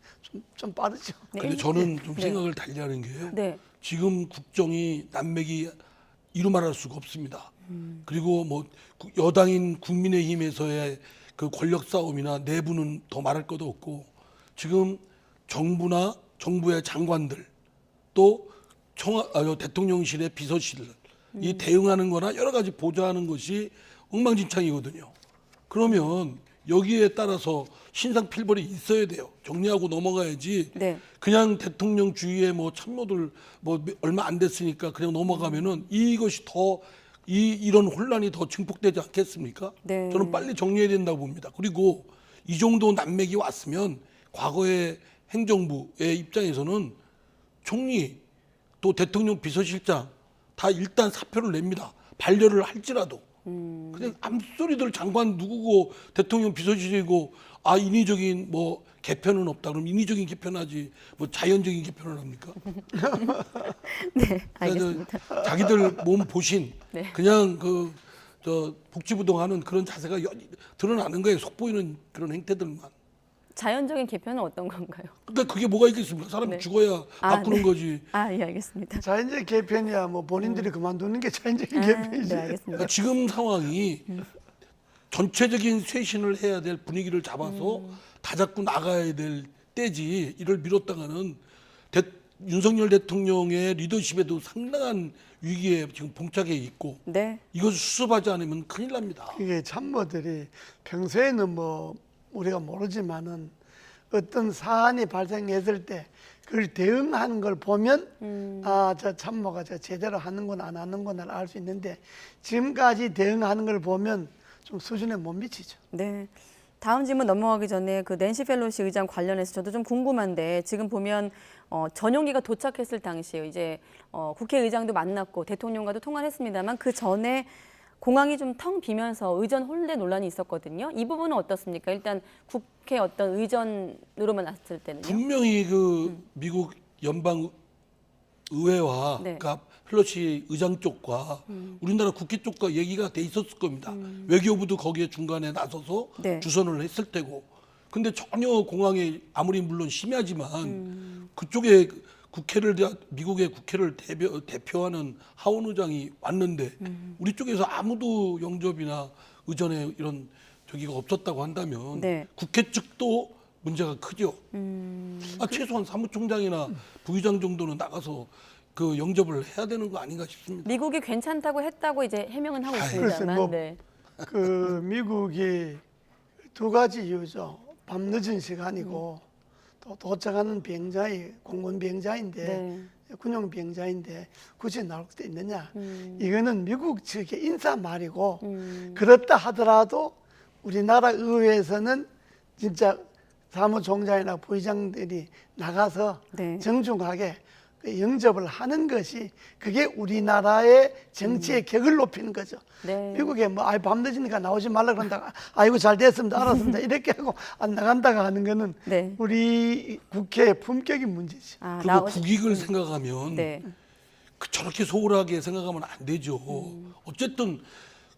좀 빠르죠. 근데 저는 좀 생각을 달리하는 게요. 네. 지금 국정이 난맥이 이루 말할 수가 없습니다. 그리고 뭐 여당인 국민의힘에서의 그 권력 싸움이나 내부는 더 말할 것도 없고 지금 정부나 정부의 장관들 또 대통령실의 비서실 이 대응하는 거나 여러 가지 보좌하는 것이 엉망진창이거든요. 그러면 여기에 따라서 신상필벌이 있어야 돼요. 정리하고 넘어가야지. 네. 그냥 대통령 주위에 뭐 참모들 뭐 얼마 안 됐으니까 그냥 넘어가면은 이것이 더 이런 혼란이 더 증폭되지 않겠습니까? 네. 저는 빨리 정리해야 된다고 봅니다. 그리고 이 정도 난맥이 왔으면 과거의 행정부의 입장에서는 총리 또 대통령 비서실장 다 일단 사표를 냅니다. 반려를 할지라도. 그냥 암소리들 장관 누구고 대통령 비서실이고 인위적인 뭐 개편은 없다. 그럼 인위적인 개편하지 뭐 자연적인 개편을 합니까? 네, 알겠습니다. 자기들 몸 보신 네. 그냥 저 복지부동 하는 그런 자세가 드러나는 거예요. 속보이는 그런 행태들만. 자연적인 개편은 어떤 건가요? 근데 그게 뭐가 있겠습니까? 사람 네. 죽어야 바꾸는 네. 거지. 예, 알겠습니다. 자연적 개편이야 뭐 본인들이 그만두는 게 자연적인 개편이지. 네, 알겠습니다. 그러니까 지금 상황이 전체적인 쇄신을 해야 될 분위기를 잡아서 다 잡고 나가야 될 때지 이를 미뤘다가는 윤석열 대통령의 리더십에도 상당한 위기에 지금 봉착해 있고 네. 이것을 수습하지 않으면 큰일 납니다. 이게 참모들이 평소에는 뭐 우리가 모르지만은 어떤 사안이 발생했을 때 그걸 대응하는 걸 보면 저 참모가 제대로 하는구나 안 하는구나를 알 수 있는데 지금까지 대응하는 걸 보면 좀 수준에 못 미치죠. 네. 다음 질문 넘어가기 전에 그 낸시 펠로시 의장 관련해서 저도 좀 궁금한데 지금 보면 전용기가 도착했을 당시에 이제 국회의장도 만났고 대통령과도 통화를 했습니다만 그 전에 공항이 좀 텅 비면서 의전 혼례 논란이 있었거든요. 이 부분은 어떻습니까? 일단 국회 어떤 의전으로만 봤을 때는요. 분명히 그 미국 연방 의회와 네. 그러니까 펠로시 의장 쪽과 우리나라 국회 쪽과 얘기가 돼 있었을 겁니다. 외교부도 거기에 중간에 나서서 네. 주선을 했을 테고. 근데 전혀 공항에 아무리 물론 심야지만 그쪽에 미국의 국회를 대표하는 하원 의장이 왔는데 우리 쪽에서 아무도 영접이나 의전에 이런 저기가 없었다고 한다면 네. 국회 측도 문제가 크죠. 최소한 사무총장이나 부의장 정도는 나가서 그 영접을 해야 되는 거 아닌가 싶습니다. 미국이 괜찮다고 했다고 이제 해명은 하고 있습니다만. 뭐, 네. 그 미국이 두 가지 이유죠. 밤늦은 시간이고 또 도착하는 비행자이 공군 비행자인데 네. 군용 비행자인데 굳이 나올 수도 있느냐. 이거는 미국 측의 인사 말이고 그렇다 하더라도 우리나라 의회에서는 진짜 사무총장이나 부의장들이 나가서 네. 정중하게 그 영접을 하는 것이 그게 우리나라의 정치의 격을 높이는 거죠. 네. 미국에 뭐 아이 밤 늦으니까 나오지 말라 그런다가 아이고 잘 됐습니다 알았습니다 이렇게 하고 안 나간다가 하는 거는 네. 우리 국회의 품격이 문제지. 그리고 국익을 생각하면 네. 저렇게 소홀하게 생각하면 안 되죠. 어쨌든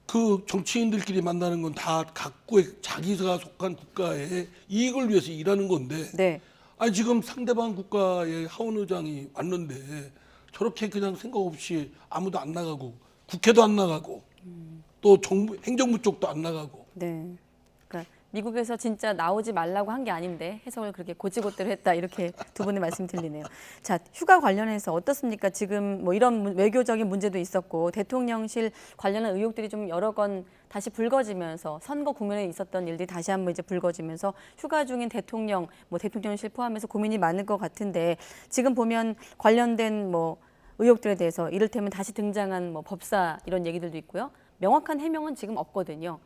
그 정치인들끼리 만나는 건 다 각국의 자기가 속한 국가의 이익을 위해서 일하는 건데 네. 아니 지금 상대방 국가의 하원 의장이 왔는데 저렇게 그냥 생각 없이 아무도 안 나가고 국회도 안 나가고 또 정부 행정부 쪽도 안 나가고. 네. 그러니까 미국에서 진짜 나오지 말라고 한 게 아닌데 해석을 그렇게 고지고대로 했다 이렇게 두 분의 말씀이 들리네요. 자, 휴가 관련해서 어떻습니까? 지금 뭐 이런 외교적인 문제도 있었고 대통령실 관련한 의혹들이 좀 여러 건 다시 불거지면서 선거 국면에 있었던 일들이 다시 한번 이제 불거지면서 휴가 중인 대통령, 뭐 대통령실 포함해서 고민이 많을 것 같은데 지금 보면 관련된 뭐 의혹들에 대해서 이를테면 다시 등장한 뭐 법사 이런 얘기들도 있고요. 명확한 해명은 지금 없거든요.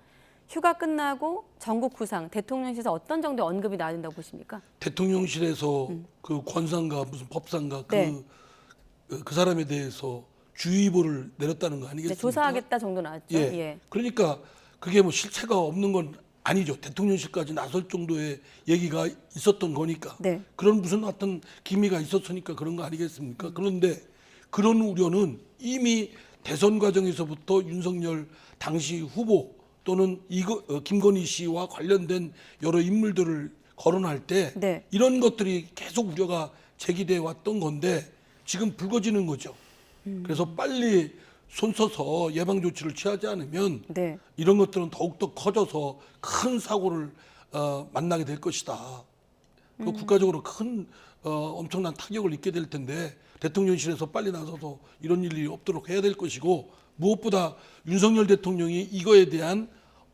휴가 끝나고 전국 구상 대통령실에서 어떤 정도의 언급이 나야 된다고 보십니까? 대통령실에서 그 권상가 무슨 법상가 네. 그 사람에 대해서 주의보를 내렸다는 거 아니겠습니까? 조사하겠다 정도 나왔죠. 예. 예. 그러니까 그게 뭐 실체가 없는 건 아니죠. 대통령실까지 나설 정도의 얘기가 있었던 거니까. 네. 그런 무슨 어떤 기미가 있었으니까 그런 거 아니겠습니까? 그런데 그런 우려는 이미 대선 과정에서부터 윤석열 당시 후보 또는 김건희 씨와 관련된 여러 인물들을 거론할 때 네. 이런 것들이 계속 우려가 제기돼 왔던 건데 지금 불거지는 거죠. 그래서 빨리 손써서 예방 조치를 취하지 않으면 네. 이런 것들은 더욱더 커져서 큰 사고를 만나게 될 것이다. 그 국가적으로 큰 엄청난 타격을 입게 될 텐데 대통령실에서 빨리 나서서 이런 일이 없도록 해야 될 것이고 무엇보다 윤석열 대통령이 이거에 대한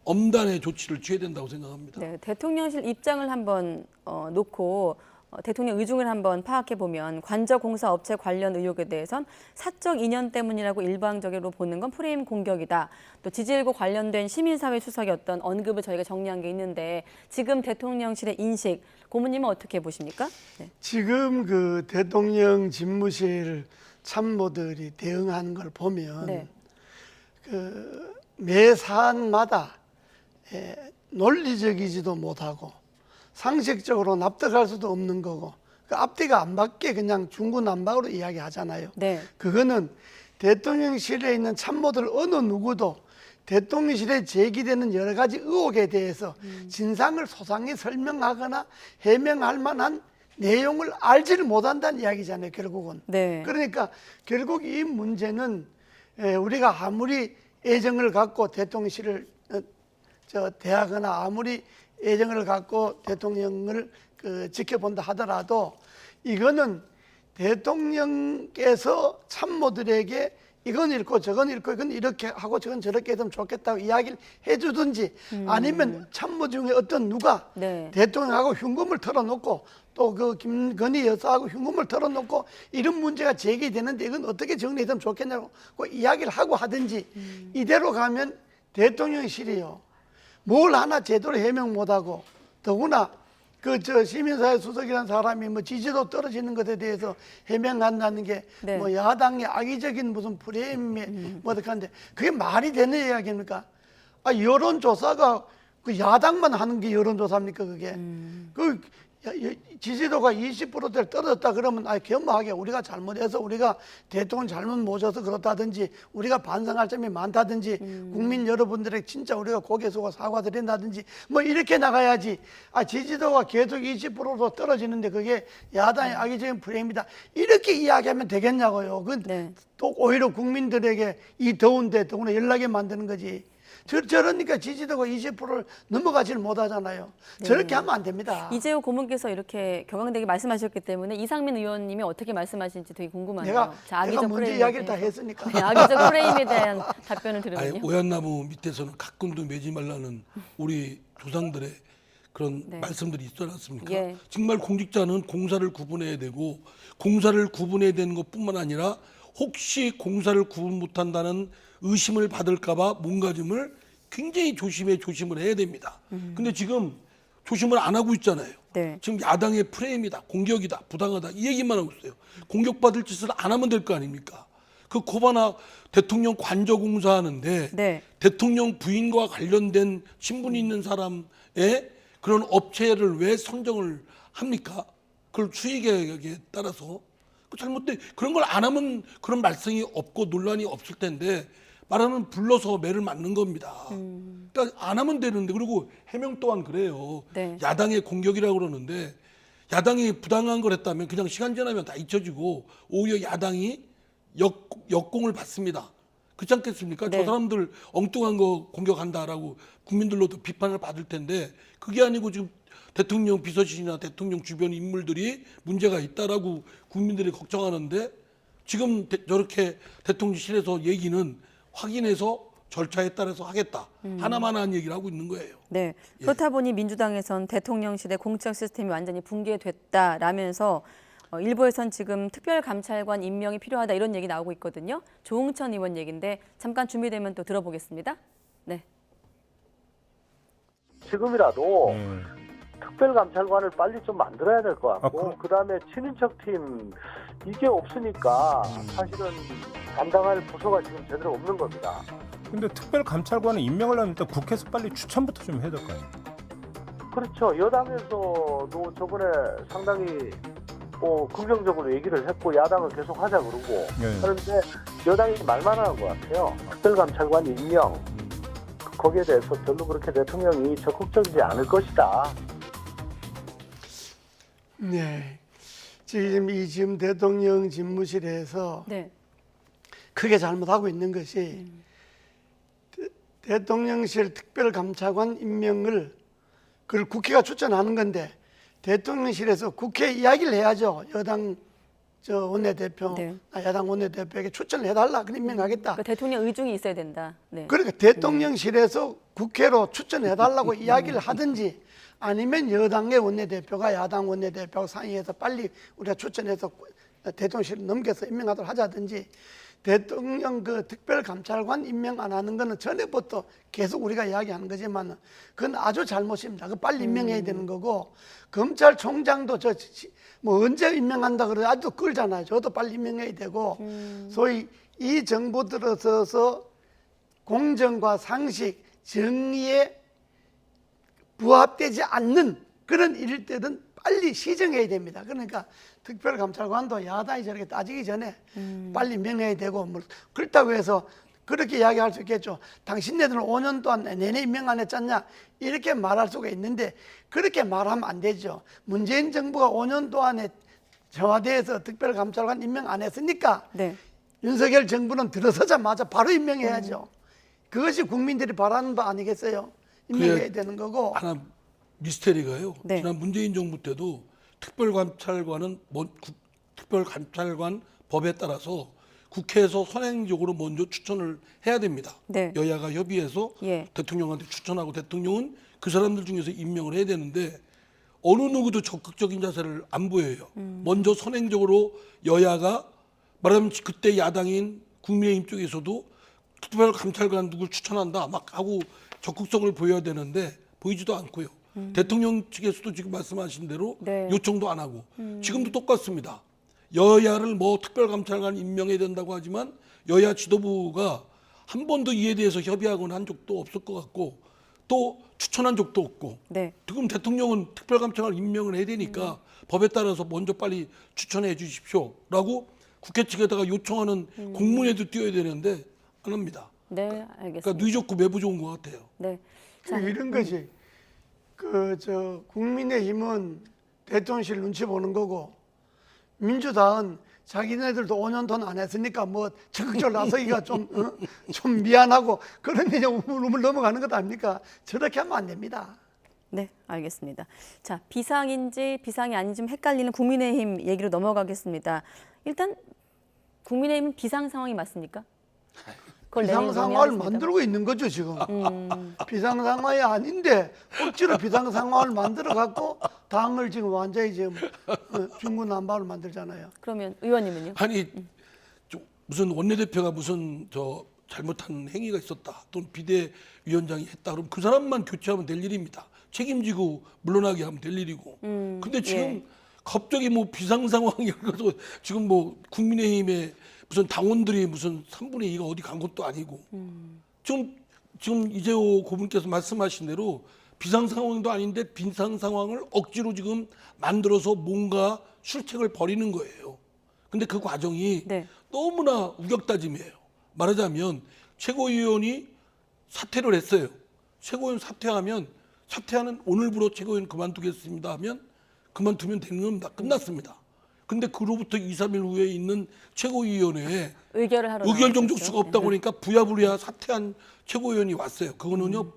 엄단의 조치를 취해야 된다고 생각합니다. 네, 대통령실 입장을 한번 놓고 대통령 의중을 한번 파악해 보면 관저공사업체 관련 의혹에 대해선 사적 인연 때문이라고 일방적으로 보는 건 프레임 공격이다. 또 지질구 관련된 시민사회 수석의 어떤 언급을 저희가 정리한 게 있는데 지금 대통령실의 인식, 고모님은 어떻게 보십니까? 네. 지금 그 대통령 집무실 참모들이 대응하는 걸 보면 네. 그 매 사안마다 논리적이지도 못하고 상식적으로 납득할 수도 없는 거고 그 앞뒤가 안 맞게 그냥 중구난방으로 이야기하잖아요. 네. 그거는 대통령실에 있는 참모들 어느 누구도 대통령실에 제기되는 여러 가지 의혹에 대해서 진상을 소상히 설명하거나 해명할 만한 내용을 알지를 못한다는 이야기잖아요. 결국은. 네. 그러니까 결국 이 문제는 우리가 아무리 애정을 갖고 대통령실을 대하거나 아무리 애정을 갖고 대통령을 지켜본다 하더라도 이거는 대통령께서 참모들에게 이건 읽고 저건 읽고 이건 이렇게 하고 저건 저렇게 했으면 좋겠다고 이야기를 해주든지 아니면 참모 중에 어떤 누가 네. 대통령하고 흉금을 털어놓고 또 그 김건희 여사하고 흉금을 털어놓고 이런 문제가 제기되는데 이건 어떻게 정리했으면 좋겠냐고 이야기를 하고 하든지 이대로 가면 대통령실이요. 뭘 하나 제대로 해명 못하고 더구나 그 시민사회 수석이라는 사람이 뭐 지지도 떨어지는 것에 대해서 해명한다는 게 뭐 네. 야당의 악의적인 무슨 프레임에 뭐 어떻게 하는데 그게 말이 되는 이야기입니까? 아 여론조사가 그 야당만 하는 게 여론조사입니까 그게? 그 지지도가 20%대를 떨어졌다 그러면 겸허하게 우리가 잘못해서 우리가 대통령 잘못 모셔서 그렇다든지 우리가 반성할 점이 많다든지 국민 여러분들에게 진짜 우리가 고개 숙여 사과드린다든지 뭐 이렇게 나가야지 지지도가 계속 20%로 떨어지는데 그게 야당의 악의적인 프레임이다 이렇게 이야기하면 되겠냐고요. 또 오히려 국민들에게 이 더운데 더구나 연락에 만드는 거지. 저러니까 지지도가 20%를 넘어가지를 못하잖아요. 네. 저렇게 하면 안 됩니다. 이재호 고문께서 이렇게 격앙되게 말씀하셨기 때문에 이상민 의원님이 어떻게 말씀하실지 되게 궁금하네요. 내가 문제 이야기를 다 했으니까. 네, 악의적 프레임에 대한 답변을 들으면요. 오얏나무 밑에서는 가끔도 매지 말라는 우리 조상들의 그런 네. 말씀들이 있지 않았습니까? 예. 정말 공직자는 공사를 구분해야 되고 공사를 구분해야 되는 것뿐만 아니라 혹시 공사를 구분 못한다는 의심을 받을까 봐 몸가짐을 굉장히 조심을 해야 됩니다. 근데 지금 조심을 안 하고 있잖아요. 네. 지금 야당의 프레임이다, 공격이다, 부당하다 이 얘기만 하고 있어요. 공격받을 짓을 안 하면 될 거 아닙니까? 그 코바나 대통령 관저공사 하는데 네. 대통령 부인과 관련된 신분이 있는 사람의 그런 업체를 왜 선정을 합니까? 그걸 수의계획에 따라서 잘못된 그런 걸 안 하면 그런 말썽이 없고 논란이 없을 텐데 말하면 불러서 매를 맞는 겁니다. 그러니까 안 하면 되는데 그리고 해명 또한 그래요. 네. 야당의 공격이라고 그러는데 야당이 부당한 걸 했다면 그냥 시간 지나면 다 잊혀지고 오히려 야당이 역공을 받습니다. 그렇지 않겠습니까? 네. 저 사람들 엉뚱한 거 공격한다라고 국민들로도 비판을 받을 텐데 그게 아니고 지금 대통령 비서실이나 대통령 주변 인물들이 문제가 있다라고 국민들이 걱정하는데 지금 저렇게 대통령실에서 얘기는 확인해서 절차에 따라서 하겠다. 하나만 한 얘기를 하고 있는 거예요. 네. 그렇다 보니 민주당에선 대통령실의 공적 시스템이 완전히 붕괴됐다라면서 일부에선 지금 특별감찰관 임명이 필요하다 이런 얘기 나오고 있거든요. 조응천 의원 얘기인데 잠깐 준비되면 또 들어보겠습니다. 네. 지금이라도 특별감찰관을 빨리 좀 만들어야 될 것 같고 그다음에 친인척팀 이게 없으니까 사실은 담당할 부서가 지금 제대로 없는 겁니다. 근데 특별감찰관을 임명을 하면 일단 국회에서 빨리 추천부터 좀 해야 될 거 아니에요? 그렇죠. 여당에서도 저번에 상당히 긍정적으로 얘기를 했고 야당은 계속 하자 그러고 그런데 여당이 말만 하는 것 같아요. 특별감찰관 임명 거기에 대해서 별로 그렇게 대통령이 적극적이지 않을 것이다. 네, 지금 대통령 집무실에서 네. 크게 잘못하고 있는 것이 대통령실 특별감찰관 임명을 그걸 국회가 추천하는 건데 대통령실에서 국회 이야기를 해야죠. 여당 원내대표, 네. 야당 원내대표에게 추천을 해달라. 그럼 임명하겠다. 그러니까 대통령 의중이 있어야 된다. 네. 그러니까 대통령실에서 국회로 추천해달라고 이야기를 하든지 아니면 여당의 원내대표가 야당 원내대표하고 상의해서 빨리 우리가 추천해서 대통령실에 넘겨서 임명하도록 하자든지 대통령 그 특별감찰관 임명 안 하는 거는 전에부터 계속 우리가 이야기하는 거지만 그건 아주 잘못입니다. 그 빨리 임명해야 되는 거고 검찰총장도 뭐 언제 임명한다 그래 아직도 끌잖아요. 저도 빨리 임명해야 되고 소위 이 정부 들어서서 공정과 상식, 정의에 부합되지 않는 그런 일일 때는 빨리 시정해야 됩니다. 그러니까 특별감찰관도 야당이 저렇게 따지기 전에 빨리 임명해야 되고 뭐 그렇다고 해서 그렇게 이야기할 수 있겠죠. 당신네들은 5년 동안 내내 임명 안 했잖냐 이렇게 말할 수가 있는데 그렇게 말하면 안 되죠. 문재인 정부가 5년 동안에 청와대에서 특별감찰관 임명 안 했으니까 네. 윤석열 정부는 들어서자마자 바로 임명해야죠. 그것이 국민들이 바라는 바 아니겠어요? 임명해야 되는 거고. 하나 미스테리가요. 네. 지난 문재인 정부 때도 특별감찰관 법에 따라서 국회에서 선행적으로 먼저 추천을 해야 됩니다. 네. 여야가 협의해서 대통령한테 추천하고 대통령은 그 사람들 중에서 임명을 해야 되는데 어느 누구도 적극적인 자세를 안 보여요. 먼저 선행적으로 여야가 말하면 그때 야당인 국민의힘 쪽에서도 특별감찰관 누굴 추천한다 막 하고 적극성을 보여야 되는데 보이지도 않고요. 대통령 측에서도 지금 말씀하신 대로 요청도 안 하고 지금도 똑같습니다. 여야를 뭐 특별감찰관 임명해야 된다고 하지만 여야 지도부가 한 번도 이에 대해서 협의하거나 한 적도 없을 것 같고 또 추천한 적도 없고 지금 대통령은 특별감찰관 임명을 해야 되니까 법에 따라서 먼저 빨리 추천해 주십시오 라고 국회 측에다가 요청하는 공문에도 띄워야 되는데 안 합니다. 네, 알겠습니다. 그러니까 누이 좋고 매부 좋은 것 같아요. 네. 이런 것이 국민의힘은 대통령실 눈치 보는 거고 민주당은 자기네들도 5년 돈 안 했으니까 뭐 적극적으로 나서기가 좀 미안하고 그런 우물 넘어가는 것 아닙니까? 저렇게 하면 안 됩니다. 네, 알겠습니다. 자, 비상인지 비상이 아닌지 좀 헷갈리는 국민의힘 얘기로 넘어가겠습니다. 일단 국민의힘 비상 상황이 맞습니까? 비상 상황을 만들고 있는 거죠 지금. 비상 상황이 아닌데 억지로 비상 상황을 만들어 갖고 당을 지금 완전히 지금 중구난방으로 만들잖아요. 그러면 의원님은요? 아니 무슨 원내대표가 무슨 잘못한 행위가 있었다 또는 비대위원장이 했다 그럼 그 사람만 교체하면 될 일입니다. 책임지고 물러나게 하면 될 일이고. 근데 지금 예. 갑자기 뭐 비상 상황이 그래서 지금 뭐 국민의힘에 무슨 당원들이 무슨 3분의 2가 어디 간 것도 아니고. 지금 이재호 고문께서 말씀하신 대로 비상 상황도 아닌데 비상 상황을 억지로 지금 만들어서 뭔가 술책을 벌이는 거예요. 근데 그 과정이 너무나 우격다짐이에요. 말하자면 최고위원이 사퇴를 했어요. 최고위원 사퇴하는 오늘부로 최고위원 그만두겠습니다 하면 그만두면 되는 겁니다. 끝났습니다. 근데 그로부터 2, 3일 후에 있는 최고위원회에 의결을 하러 의결 나왔겠죠. 정족수가 없다 보니까 부랴부랴 사퇴한 최고위원이 왔어요. 그거는요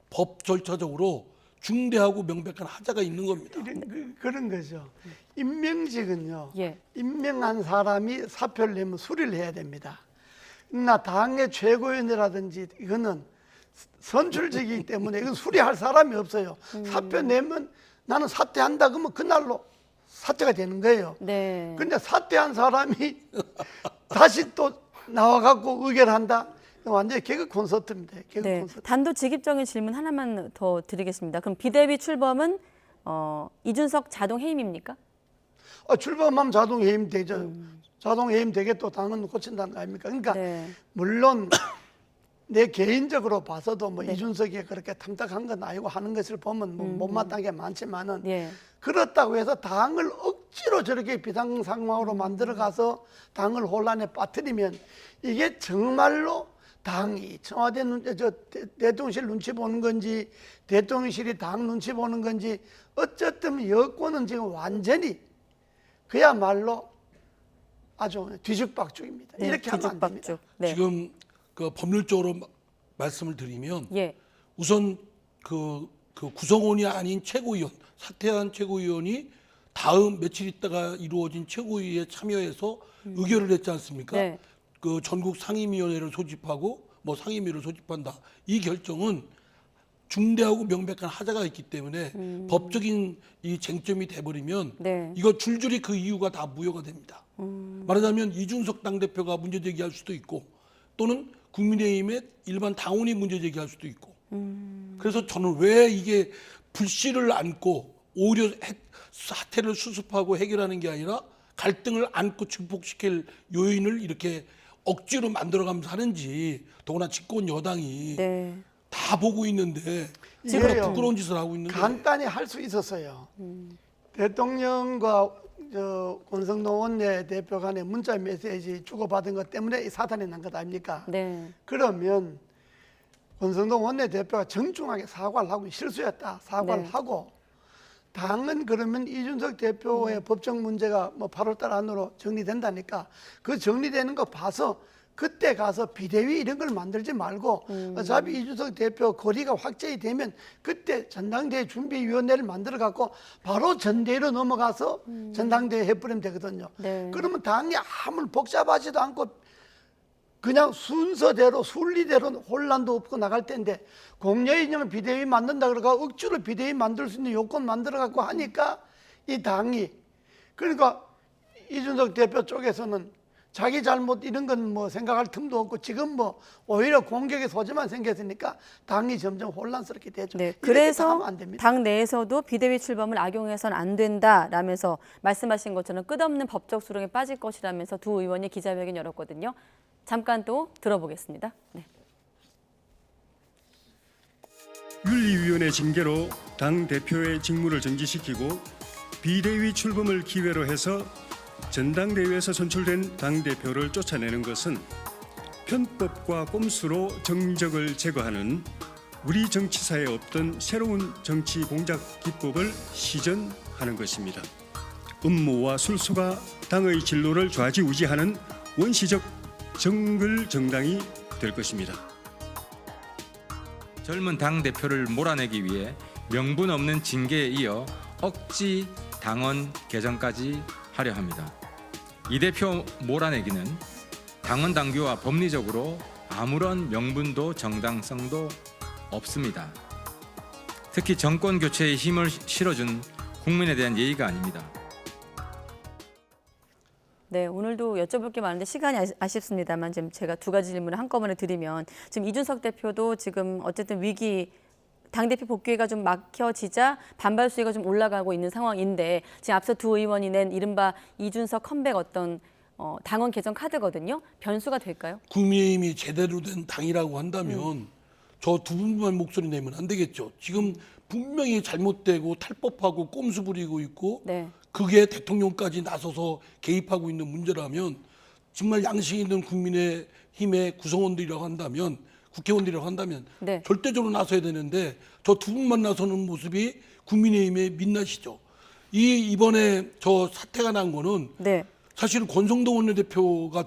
법 절차적으로 중대하고 명백한 하자가 있는 겁니다. 그런 거죠. 임명직은요. 예. 임명한 사람이 사표를 내면 수리를 해야 됩니다. 나 당의 최고위원이라든지 이거는 선출직이기 때문에 이건 수리할 사람이 없어요. 사표 내면 나는 사퇴한다 그러면 그날로 사퇴가 되는 거예요. 네. 근데 사퇴한 사람이 다시 또 나와갖고 의결한다. 완전히 개그 콘서트입니다. 개그 네. 콘서트. 단도직입적인 질문 하나만 더 드리겠습니다. 그럼 비대위 출범은 이준석 자동 해임입니까? 출범하면 자동 해임 되죠. 자동 해임 되게 또 당은 고친다는 거 아닙니까? 그러니까 물론 내 개인적으로 봐서도 뭐 이준석이 그렇게 탐탁한 건 아니고 하는 것을 보면 뭐 못마땅한 게 많지만은 그렇다고 해서 당을 억지로 저렇게 비상 상황으로 만들어가서 당을 혼란에 빠뜨리면 이게 정말로 당이 청와대 대통령실 눈치 보는 건지 대통령실이 당 눈치 보는 건지 어쨌든 여권은 지금 완전히 그야말로 아주 뒤죽박죽입니다. 이렇게 하면 안 됩니다. 지금 그 법률적으로 말씀을 드리면 우선 그 구성원이 아닌 최고위원, 사퇴한 최고위원이 다음 며칠 있다가 이루어진 최고위에 참여해서 의결을 했지 않습니까? 그 전국 상임위원회를 소집하고 뭐 상임위를 소집한다. 이 결정은 중대하고 명백한 하자가 있기 때문에 법적인 이 쟁점이 돼버리면 이거 줄줄이 그 이유가 다 무효가 됩니다. 말하자면 이준석 당대표가 문제 제기할 수도 있고 또는 국민의힘의 일반 당원이 문제 제기할 수도 있고 그래서 저는 왜 이게 불씨를 안고 오히려 사태를 수습하고 해결하는 게 아니라 갈등을 안고 증폭시킬 요인을 이렇게 억지로 만들어가면서 하는지 더구나 집권 여당이 다 보고 있는데 제가 부끄러운 짓을 하고 있는 거예요. 간단히 할 수 있었어요. 대통령과 권성동 원내대표 간의 문자 메시지 주고받은 것 때문에 이 사단이 난 것 아닙니까? 그러면 권성동 원내대표가 정중하게 사과를 하고 실수였다 사과를 하고 당은 그러면 이준석 대표의 법적 문제가 뭐 8월 달 안으로 정리된다니까 그 정리되는 거 봐서 그때 가서 비대위 이런 걸 만들지 말고 어차피 이준석 대표 거리가 확정이 되면 그때 전당대회 준비위원회를 만들어 갖고 바로 전대회로 넘어가서 전당대회 해버리면 되거든요. 그러면 당이 아무 복잡하지도 않고 그냥 순서대로 순리대로 혼란도 없고 나갈 텐데 공여인형 비대위 만든다 그러고 억지로 비대위 만들 수 있는 요건 만들어 갖고 하니까 이 당이 그러니까 이준석 대표 쪽에서는 자기 잘못 이런 건 뭐 생각할 틈도 없고 지금 뭐 오히려 공격의 소지만 생겼으니까 당이 점점 혼란스럽게 되죠. 그래서 안 됩니다. 당 내에서도 비대위 출범을 악용해서는 안 된다라면서 말씀하신 것처럼 끝없는 법적 수렁에 빠질 것이라면서 두 의원이 기자회견 열었거든요. 잠깐 또 들어보겠습니다. 윤리위원회 징계로 당 대표의 직무를 정지시키고 비대위 출범을 기회로 해서 전당대회에서 선출된 당 대표를 쫓아내는 것은 편법과 꼼수로 정적을 제거하는 우리 정치사에 없던 새로운 정치 공작 기법을 시전하는 것입니다. 음모와 술수가 당의 진로를 좌지우지하는 원시적 정글 정당이 될 것입니다. 젊은 당 대표를 몰아내기 위해 명분 없는 징계에 이어 억지 당원 개정까지 하려 합니다. 이 대표 몰아내기는 당원 당규와 법리적으로 아무런 명분도 정당성도 없습니다. 특히 정권 교체에 힘을 실어준 국민에 대한 예의가 아닙니다. 네, 오늘도 여쭤볼 게 많은데 시간이 아쉽습니다만 지금 제가 두 가지 질문을 한꺼번에 드리면 지금 이준석 대표도 지금 어쨌든 위기 당대표 복귀가 좀 막혀지자 반발 수위가 좀 올라가고 있는 상황인데 지금 앞서 두 의원이 낸 이른바 이준석 컴백 어떤 당원 개정 카드거든요. 변수가 될까요? 국민의힘이 제대로 된 당이라고 한다면 저 두 분만 목소리 내면 안 되겠죠. 지금 분명히 잘못되고 탈법하고 꼼수 부리고 있고 네. 그게 대통령까지 나서서 개입하고 있는 문제라면 정말 양심 있는 국민의힘의 구성원들이라고 한다면 국회의원들이라고 한다면 네. 절대적으로 나서야 되는데 저 두 분만 나서는 모습이 국민의힘의 민낯이죠. 이번에 저 사태가 난 거는 네. 사실은 권성동 원내대표가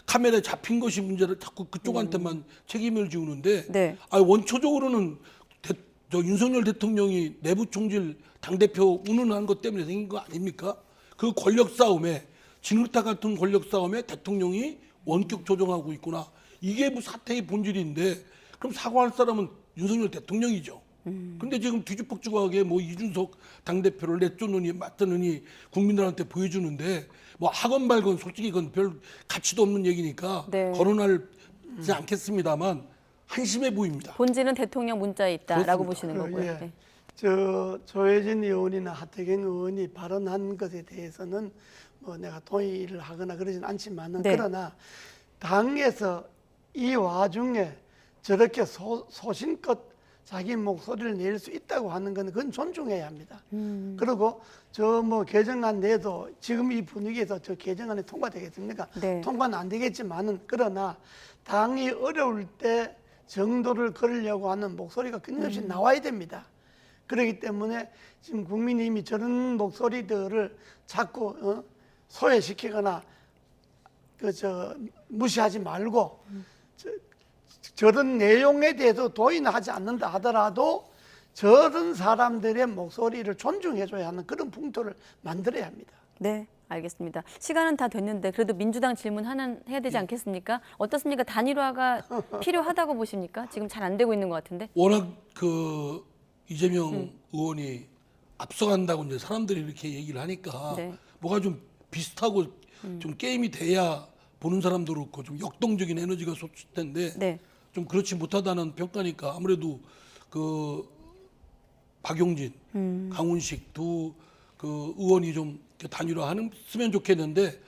카메라에 잡힌 것이 문제를 자꾸 그쪽한테만 책임을 지우는데 네. 원초적으로는 저 윤석열 대통령이 내부 총질 당대표 운운한 것 때문에 생긴 거 아닙니까? 그 권력 싸움에 진흙탕 같은 권력 싸움에 대통령이 원격 조정하고 있구나. 이게 뭐 사태의 본질인데 그럼 사과할 사람은 윤석열 대통령이죠. 근데 지금 뒤죽박죽하게 뭐 이준석 당대표를 내쫓느니 맞드느니 국민들한테 보여주는데 뭐 학원 발건 솔직히 그건 별 가치도 없는 얘기니까 네. 거론하지 않겠습니다만 한심해 보입니다. 본질은 대통령 문자에 있다라고 그렇습니다. 보시는 거고요. 예. 네. 저 조혜진 의원이나 하태경 의원이 발언한 것에 대해서는 뭐 내가 동의를 하거나 그러진 않지만은 네. 그러나 당에서 이 와중에 저렇게 소신껏 자기 목소리를 낼 수 있다고 하는 건 그건 존중해야 합니다. 그리고 저 뭐 개정안 내도 지금 이 분위기에서 저 개정안이 통과되겠습니까? 네. 통과는 안 되겠지만은 그러나 당이 어려울 때 정도를 걸으려고 하는 목소리가 끊임없이 나와야 됩니다. 그렇기 때문에 지금 국민의힘이 저런 목소리들을 자꾸 소외시키거나 무시하지 말고 저런 내용에 대해서 도의는 하지 않는다 하더라도 저런 사람들의 목소리를 존중해줘야 하는 그런 풍토를 만들어야 합니다. 네, 알겠습니다. 시간은 다 됐는데 그래도 민주당 질문 하나 해야 되지 않겠습니까? 어떻습니까? 단일화가 필요하다고 보십니까? 지금 잘 안 되고 있는 것 같은데. 워낙 그 이재명 의원이 앞서간다고 이제 사람들이 이렇게 얘기를 하니까 네. 뭐가 좀 비슷하고 좀 게임이 돼야 보는 사람도 그렇고 좀 역동적인 에너지가 솟을 텐데 네. 좀 그렇지 못하다는 평가니까 아무래도 그 박용진, 강훈식 두 그 의원이 좀 단일화하면 좋겠는데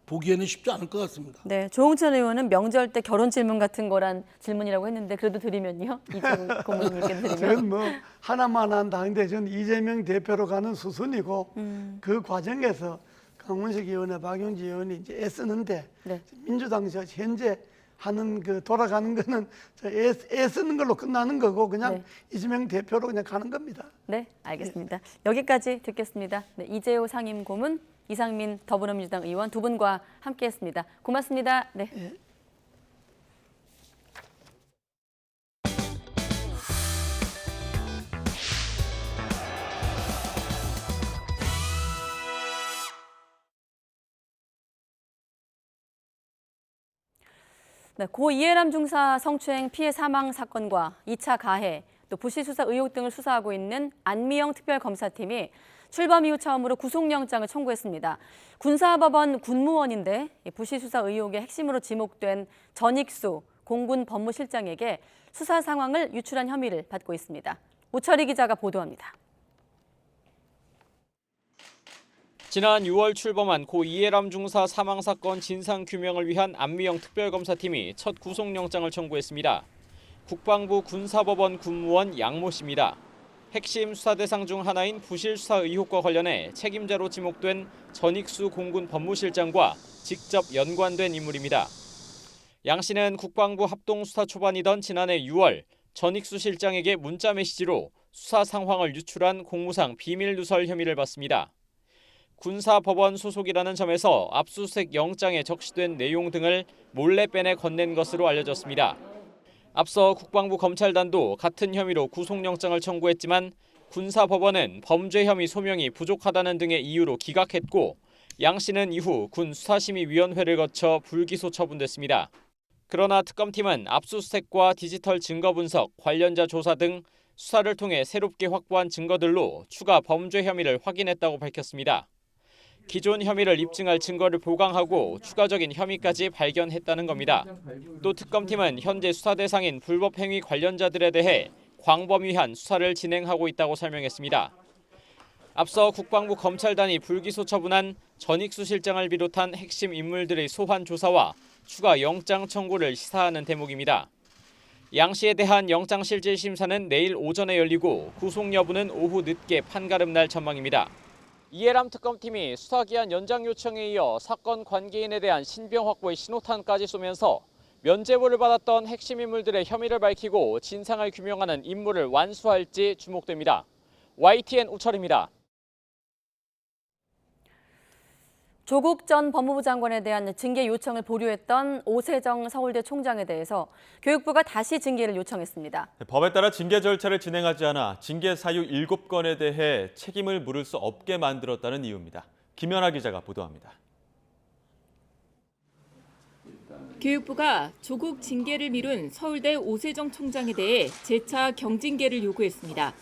보기에는 쉽지 않을 것 같습니다. 네, 조홍천 의원은 명절 때 결혼 질문 같은 거란 질문이라고 했는데 그래도 드리면요, 이재용 고문님께 드리면. 저는 뭐 하나만 한 당대 전 이재명 대표로 가는 수순이고 그 과정에서 강훈식 의원과 박용진 의원이 이제 애쓰는데 네. 민주당 현재 하는 그 돌아가는 거는 애쓰는 걸로 끝나는 거고 그냥 네. 이재명 대표로 그냥 가는 겁니다. 네, 알겠습니다. 여기까지 듣겠습니다. 네, 이재호 상임 고문, 이상민 더불어민주당 의원 두 분과 함께했습니다. 고맙습니다. 네. 네, 고 이해람 중사 성추행 피해 사망 사건과 2차 가해, 또 부실 수사 의혹 등을 수사하고 있는 안미영 특별검사팀이 출범 이후 처음으로 구속영장을 청구했습니다. 군사법원 군무원인데 부실 수사 의혹의 핵심으로 지목된 전익수 공군 법무실장에게 수사 상황을 유출한 혐의를 받고 있습니다. 오철희 기자가 보도합니다. 지난 6월 출범한 고 이해람 중사 사망 사건 진상 규명을 위한 안미영 특별검사팀이 첫 구속영장을 청구했습니다. 국방부 군사법원 군무원 양모 씨입니다. 핵심 수사 대상 중 하나인 부실 수사 의혹과 관련해 책임자로 지목된 전익수 공군 법무실장과 직접 연관된 인물입니다. 양 씨는 국방부 합동수사 초반이던 지난해 6월 전익수 실장에게 문자 메시지로 수사 상황을 유출한 공무상 비밀 누설 혐의를 받습니다. 군사법원 소속이라는 점에서 압수수색 영장에 적시된 내용 등을 몰래 빼내 건넨 것으로 알려졌습니다. 앞서 국방부 검찰단도 같은 혐의로 구속영장을 청구했지만 군사법원은 범죄 혐의 소명이 부족하다는 등의 이유로 기각했고 양 씨는 이후 군 수사심의위원회를 거쳐 불기소 처분됐습니다. 그러나 특검팀은 압수수색과 디지털 증거 분석, 관련자 조사 등 수사를 통해 새롭게 확보한 증거들로 추가 범죄 혐의를 확인했다고 밝혔습니다. 기존 혐의를 입증할 증거를 보강하고 추가적인 혐의까지 발견했다는 겁니다. 또 특검팀은 현재 수사 대상인 불법 행위 관련자들에 대해 광범위한 수사를 진행하고 있다고 설명했습니다. 앞서 국방부 검찰단이 불기소 처분한 전익수 실장을 비롯한 핵심 인물들의 소환 조사와 추가 영장 청구를 시사하는 대목입니다. 양 씨에 대한 영장실질심사는 내일 오전에 열리고 구속 여부는 오후 늦게 판가름 날 전망입니다. 이해람 특검팀이 수사기한 연장 요청에 이어 사건 관계인에 대한 신병 확보의 신호탄까지 쏘면서 면죄부를 받았던 핵심 인물들의 혐의를 밝히고 진상을 규명하는 임무를 완수할지 주목됩니다. YTN 우철입니다. 조국 전 법무부 장관에 대한 징계 요청을 보류했던 오세정 서울대 총장에 대해서 교육부가 다시 징계를 요청했습니다. 법에 따라 징계 절차를 진행하지 않아 징계 사유 7건에 대해 책임을 물을 수 없게 만들었다는 이유입니다. 김연아 기자가 보도합니다. 교육부가 조국 징계를 미룬 서울대 오세정 총장에 대해 재차 경징계를 요구했습니다.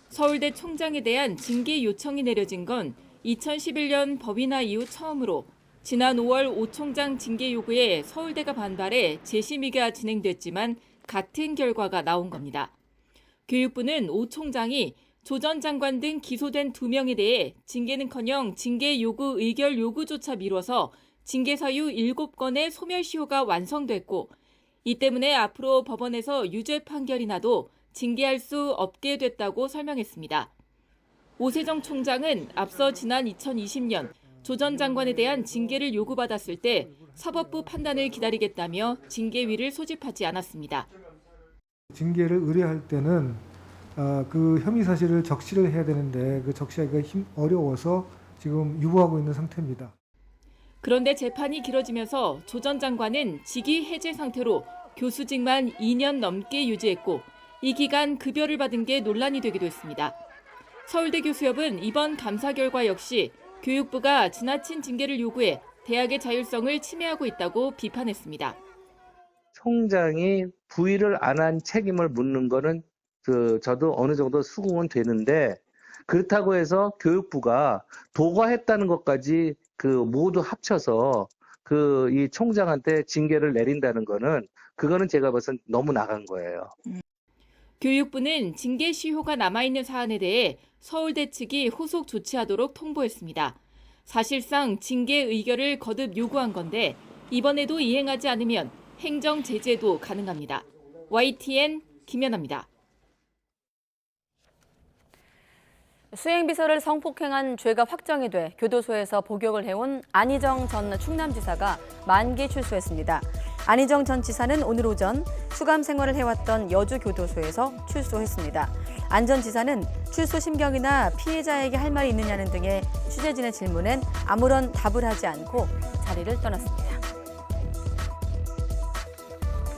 서울대 총장에 대한 징계 요청이 내려진 건 2011년 법인화 이후 처음으로 지난 5월 오 총장 징계 요구에 서울대가 반발해 재심의가 진행됐지만 같은 결과가 나온 겁니다. 교육부는 오 총장이 조 전 장관 등 기소된 2명에 대해 징계는커녕 징계 요구 의결 요구조차 미뤄서 징계 사유 7건의 소멸시효가 완성됐고 이 때문에 앞으로 법원에서 유죄 판결이 나도 징계할 수 없게 됐다고 설명했습니다. 오세정 총장은 앞서 지난 2020년 조 전 장관에 대한 징계를 요구받았을 때 사법부 판단을 기다리겠다며 징계위를 소집하지 않았습니다. 징계를 의뢰할 때는 그 혐의 사실을 적시를 해야 되는데 그 적시하기가 어려워서 지금 유보하고 있는 상태입니다. 그런데 재판이 길어지면서 조 전 장관은 직위 해제 상태로 교수직만 2년 넘게 유지했고 이 기간 급여를 받은 게 논란이 되기도 했습니다. 서울대 교수협은 이번 감사 결과 역시 교육부가 지나친 징계를 요구해 대학의 자율성을 침해하고 있다고 비판했습니다. 총장이 부의를 안 한 책임을 묻는 거는 저도 어느 정도 수긍은 되는데 그렇다고 해서 교육부가 도과했다는 것까지 모두 합쳐서 이 총장한테 징계를 내린다는 거는 그거는 제가 봐선 너무 나간 거예요. 교육부는 징계 시효가 남아있는 사안에 대해 서울대 측이 후속 조치하도록 통보했습니다. 사실상 징계 의결을 거듭 요구한 건데 이번에도 이행하지 않으면 행정 제재도 가능합니다. YTN 김연아입니다. 수행비서를 성폭행한 죄가 확정이 돼 교도소에서 복역을 해온 안희정 전 충남지사가 만기 출소했습니다. 안희정 전 지사는 오늘 오전 수감 생활을 해왔던 여주교도소에서 출소했습니다. 안 전 지사는 출소 심경이나 피해자에게 할 말이 있느냐는 등의 취재진의 질문엔 아무런 답을 하지 않고 자리를 떠났습니다.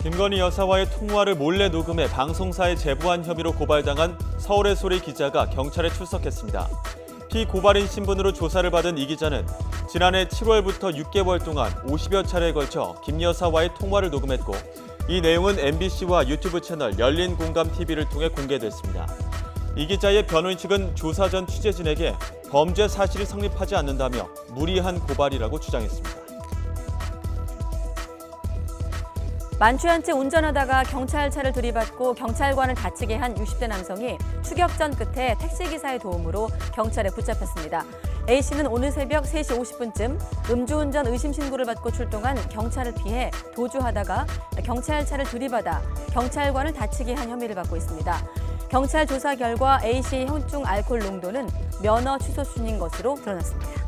김건희 여사와의 통화를 몰래 녹음해 방송사에 제보한 혐의로 고발당한 서울의 소리 기자가 경찰에 출석했습니다. 피고발인 신분으로 조사를 받은 이 기자는 지난해 7월부터 6개월 동안 50여 차례에 걸쳐 김 여사와의 통화를 녹음했고 이 내용은 MBC와 유튜브 채널 열린공감TV를 통해 공개됐습니다. 이 기자의 변호인 측은 조사 전 취재진에게 범죄 사실이 성립하지 않는다며 무리한 고발이라고 주장했습니다. 만취한 채 운전하다가 경찰차를 들이받고 경찰관을 다치게 한 60대 남성이 추격전 끝에 택시기사의 도움으로 경찰에 붙잡혔습니다. A씨는 오늘 새벽 3시 50분쯤 음주운전 의심 신고를 받고 출동한 경찰을 피해 도주하다가 경찰차를 들이받아 경찰관을 다치게 한 혐의를 받고 있습니다. 경찰 조사 결과 A씨의 혈중 알코올 농도는 면허 취소 순인 것으로 드러났습니다.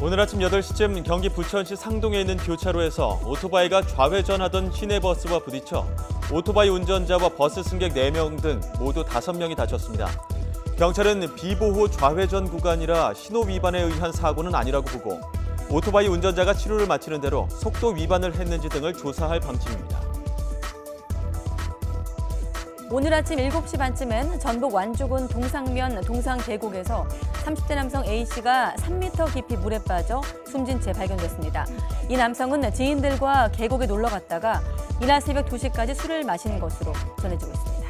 오늘 아침 8시쯤 경기 부천시 상동에 있는 교차로에서 오토바이가 좌회전하던 시내버스와 부딪혀 오토바이 운전자와 버스 승객 4명 등 모두 5명이 다쳤습니다. 경찰은 비보호 좌회전 구간이라 신호 위반에 의한 사고는 아니라고 보고 오토바이 운전자가 치료를 마치는 대로 속도 위반을 했는지 등을 조사할 방침입니다. 오늘 아침 7시 반쯤엔 전북 완주군 동상면 동상계곡에서 30대 남성 A씨가 3m 깊이 물에 빠져 숨진 채 발견됐습니다. 이 남성은 지인들과 계곡에 놀러 갔다가 이날 새벽 2시까지 술을 마신 것으로 전해지고 있습니다.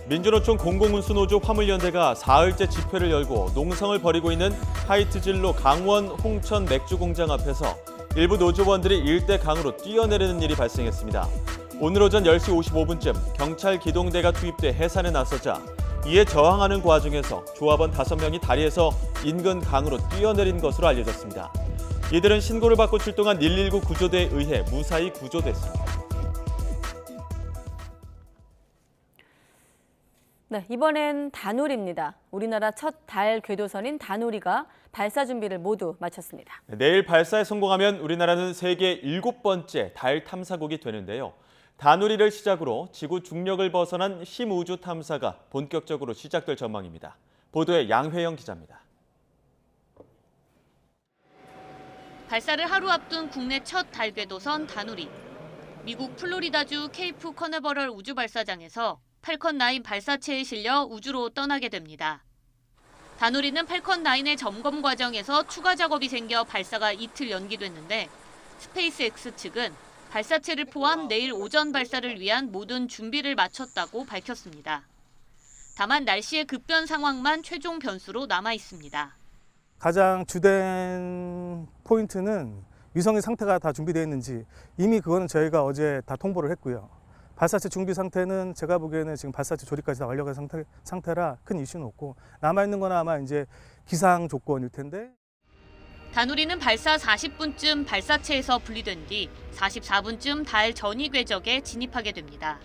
민주노총 공공운수노조 화물연대가 사흘째 집회를 열고 농성을 벌이고 있는 하이트진로 강원 홍천 맥주공장 앞에서 일부 노조원들이 일대 강으로 뛰어내리는 일이 발생했습니다. 오늘 오전 10시 55분쯤 경찰 기동대가 투입돼 해산에 나서자 이에 저항하는 과정에서 조합원 5명이 다리에서 인근 강으로 뛰어내린 것으로 알려졌습니다. 이들은 신고를 받고 출동한 119 구조대에 의해 무사히 구조됐습니다. 네, 이번엔 다누리입니다. 우리나라 첫 달 궤도선인 다누리가 발사 준비를 모두 마쳤습니다. 내일 발사에 성공하면 우리나라는 세계 7번째 달 탐사국이 되는데요. 다누리를 시작으로 지구 중력을 벗어난 심우주 탐사가 본격적으로 시작될 전망입니다. 보도에 양회영 기자입니다. 발사를 하루 앞둔 국내 첫 달 궤도선 다누리. 미국 플로리다주 케이프 커네버럴 우주발사장에서 팔컨 9 발사체에 실려 우주로 떠나게 됩니다. 다누리는 팔컨 9의 점검 과정에서 추가 작업이 생겨 발사가 이틀 연기됐는데 스페이스X 측은 발사체를 포함 내일 오전 발사를 위한 모든 준비를 마쳤다고 밝혔습니다. 다만 날씨의 급변 상황만 최종 변수로 남아 있습니다. 가장 주된 포인트는 위성의 상태가 다 준비되어 있는지 이미 그거는 저희가 어제 다 통보를 했고요. 발사체 준비 상태는 제가 보기에는 지금 발사체 조립까지 다 완료된 상태라 큰 이슈는 없고 남아있는 건 아마 이제 기상 조건일 텐데. 다누리는 발사 40분쯤 발사체에서 분리된 뒤 44분쯤 달 전위 궤적에 진입하게 됩니다.